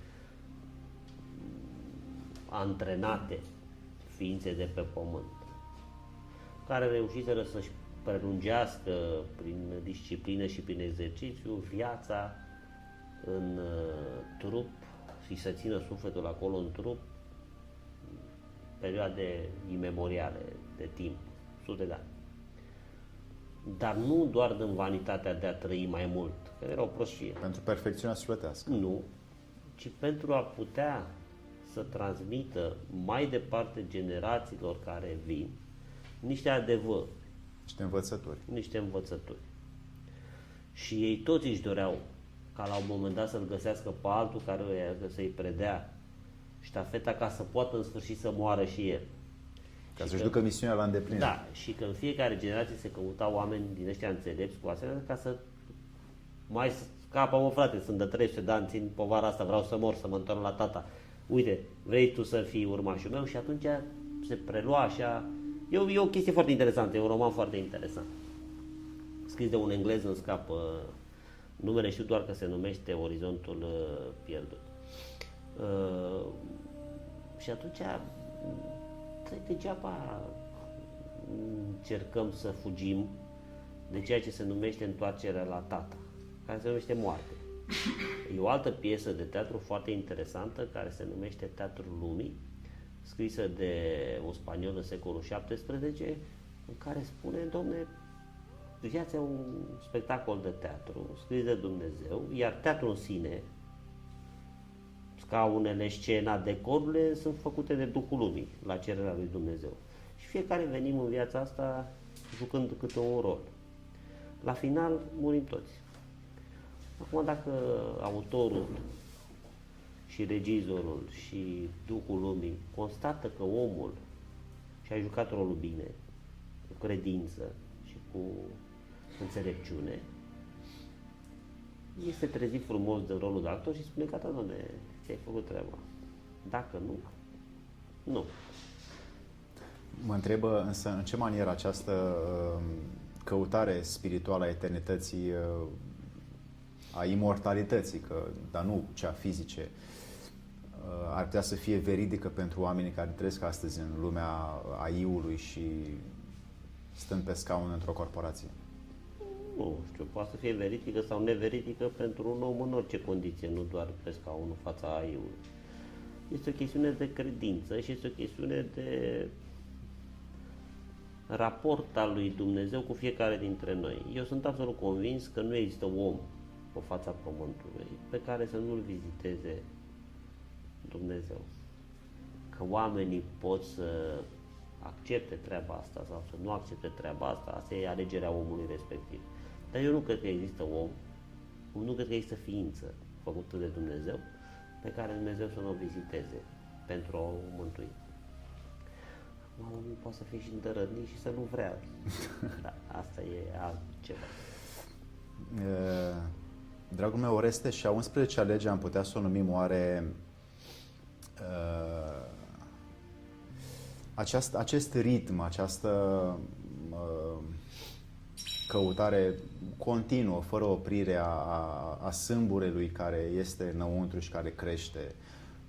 antrenate ființe de pe pământ, care reușiseră să-și prelungească prin disciplină și prin exercițiu viața în trup și să țină sufletul acolo în trup perioade imemoriale de timp, sute de ani. Dar nu doar din vanitatea de a trăi mai mult, că era o prostie. Pentru perfecțiunea sufletească. Nu, ci pentru a putea să transmită mai departe generațiilor care vin niște adevări. Niște învățături. Și ei toți își doreau ca la un moment dat să-l găsească pe altul care să-i predea ștafeta ca să poată în sfârșit să moară și el. Ca să-și ducă misiunea la îndeplinire. Da, și că în fiecare generație se căutau oameni din ăștia înțelepți cu asemenea ca să mai scapă, mă frate, sunt de 300 de ani, țin povara asta, vreau să mor, să mă întorc la tata. Uite, vrei tu să fii urmașul meu? Și atunci se prelua așa. E o chestie foarte interesantă, e un roman foarte interesant. Scris de un englez, îmi scapă numele, știu doar că se numește Orizontul pierdut. Și atunci degeaba încercăm să fugim de ceea ce se numește întoarcerea la tata, care se numește moarte. E o altă piesă de teatru foarte interesantă care se numește Teatrul Lumii, scrisă de un spaniol în secolul XVII, în care spune, domne, viața e un spectacol de teatru scris de Dumnezeu, iar teatrul în sine, scaunele, scena, decorurile sunt făcute de Duhul Lumii, la cererea lui Dumnezeu. Și fiecare venim în viața asta jucând câte un rol. La final murim toți. Acum, dacă autorul și regizorul și Duhul Lumii constată că omul și-a jucat rolul bine, cu credință și cu înțelepciune, este trezit frumos de rolul de actor și spune, gata, doamne, ți-ai făcut treaba. Dacă nu, nu. Mă întreb însă în ce manieră această căutare spirituală a eternității, a imortalității, dar nu cea fizice, ar putea să fie veridică pentru oamenii care trăiesc astăzi în lumea AI-ului și stând pe scaun într-o corporație. Nu știu, poate să fie veridică sau neveridică pentru un om în orice condiție, nu doar pe scaun în fața AI-ului. Este o chestiune de credință și este o chestiune de raport al lui Dumnezeu cu fiecare dintre noi. Eu sunt absolut convins că nu există om pe fața pământului pe care să nu-l viziteze Dumnezeu. Că oamenii pot să accepte treaba asta sau să nu accepte treaba asta, asta e alegerea omului respectiv. Dar eu nu cred că există om, nu cred că există ființă făcută de Dumnezeu pe care Dumnezeu să nu o viziteze pentru a o mântui. Omul poate să fie și îndărătnic și să nu vrea. Da, asta e altceva. Dragul meu Oreste, și a 11-a lege am putea să o numim oare acest ritm, această căutare continuă, fără oprire a sâmburelui care este înăuntru și care crește.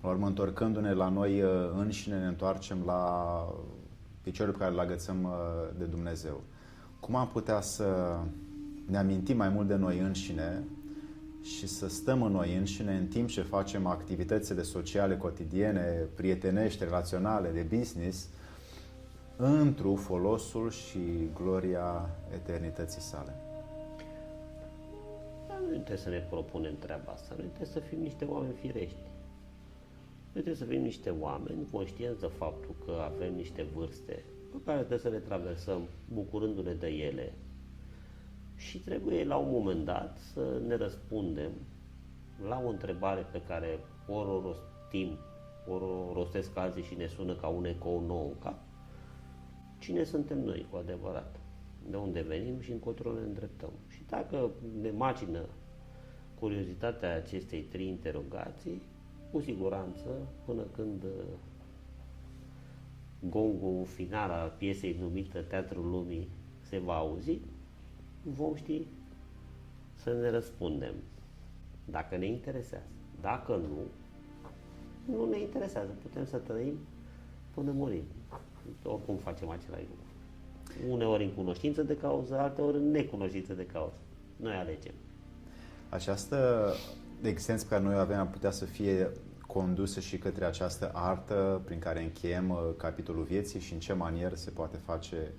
La urmă, întorcându-ne la noi înșine, ne întoarcem la piciorul pe care îl agățăm de Dumnezeu. Cum am putea să ne amintim mai mult de noi înșine și să stăm în noi înșine în timp ce facem activitățile sociale cotidiene, prietenești, relaționale, de business, întru folosul și gloria eternității sale? Dar nu trebuie să ne propunem treaba asta, noi trebuie să fim niște oameni firești. Noi trebuie să fim niște oameni conștienți de faptul că avem niște vârste pe care trebuie să le traversăm bucurându-ne de ele și trebuie la un moment dat să ne răspundem la o întrebare pe care ori o rostim, ori o rostesc alții și ne sună ca un ecou nou în cap. Cine suntem noi cu adevărat? De unde venim și încotro ne îndreptăm? Și dacă ne macină curiozitatea acestei trei interogații, cu siguranță, până când gongul final al piesei numită Teatrul Lumii se va auzi, vom ști să ne răspundem dacă ne interesează. Dacă nu ne interesează. Putem să trăim până murim. Oricum facem același lucru. Uneori în cunoștință de cauză, alteori în necunoștință de cauză. Noi alegem. Această existență pe care noi o avem ar putea să fie condusă și către această artă prin care încheiem capitolul vieții și în ce manieră se poate face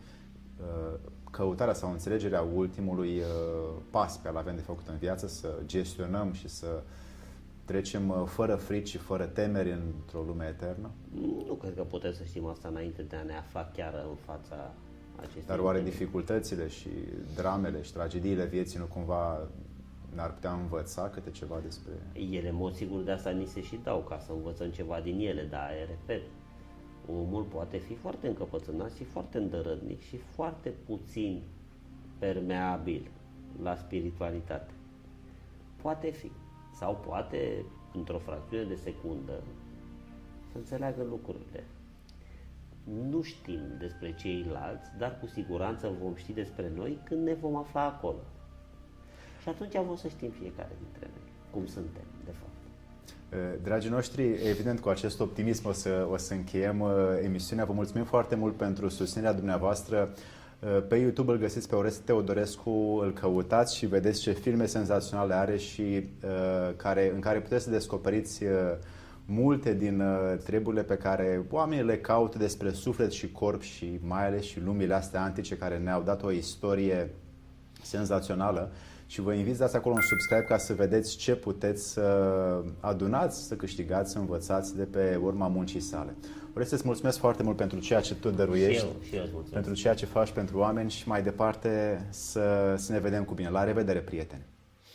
căutarea sau înțelegerea ultimului pas pe care l-avem de făcut în viață, să gestionăm și să trecem fără frici și fără temeri într-o lume eternă? Nu cred că putem să știm asta înainte de a ne afla chiar în fața acestei. Dar oare dificultățile și dramele și tragediile vieții nu cumva ne-ar putea învăța câte ceva despre... Ele, în mod sigur, de asta ni se și dau, ca să învățăm ceva din ele, dar, repet, omul poate fi foarte încăpățânat și foarte îndărătnic și foarte puțin permeabil la spiritualitate. Poate fi. Sau poate, într-o fracțiune de secundă, să înțeleagă lucrurile. Nu știm despre ceilalți, dar cu siguranță vom ști despre noi când ne vom afla acolo. Și atunci vom să știm fiecare dintre noi cum suntem, de fapt. Dragii noștri, evident cu acest optimism o să încheiem emisiunea. Vă mulțumim foarte mult pentru susținerea dumneavoastră. Pe YouTube îl găsiți pe Oreste Teodorescu, îl căutați și vedeți ce filme senzaționale are și în care puteți să descoperiți multe din treburile pe care oamenii le caută despre suflet și corp și mai ales și lumile astea antice care ne-au dat o istorie senzațională. Și vă invit să dați acolo un subscribe ca să vedeți ce puteți să adunați, să câștigați, să învățați de pe urma muncii sale. Vreau să-ți mulțumesc foarte mult pentru ceea ce tu dăruiești, și eu pentru ceea ce faci pentru oameni și mai departe să ne vedem cu bine. La revedere, prieteni!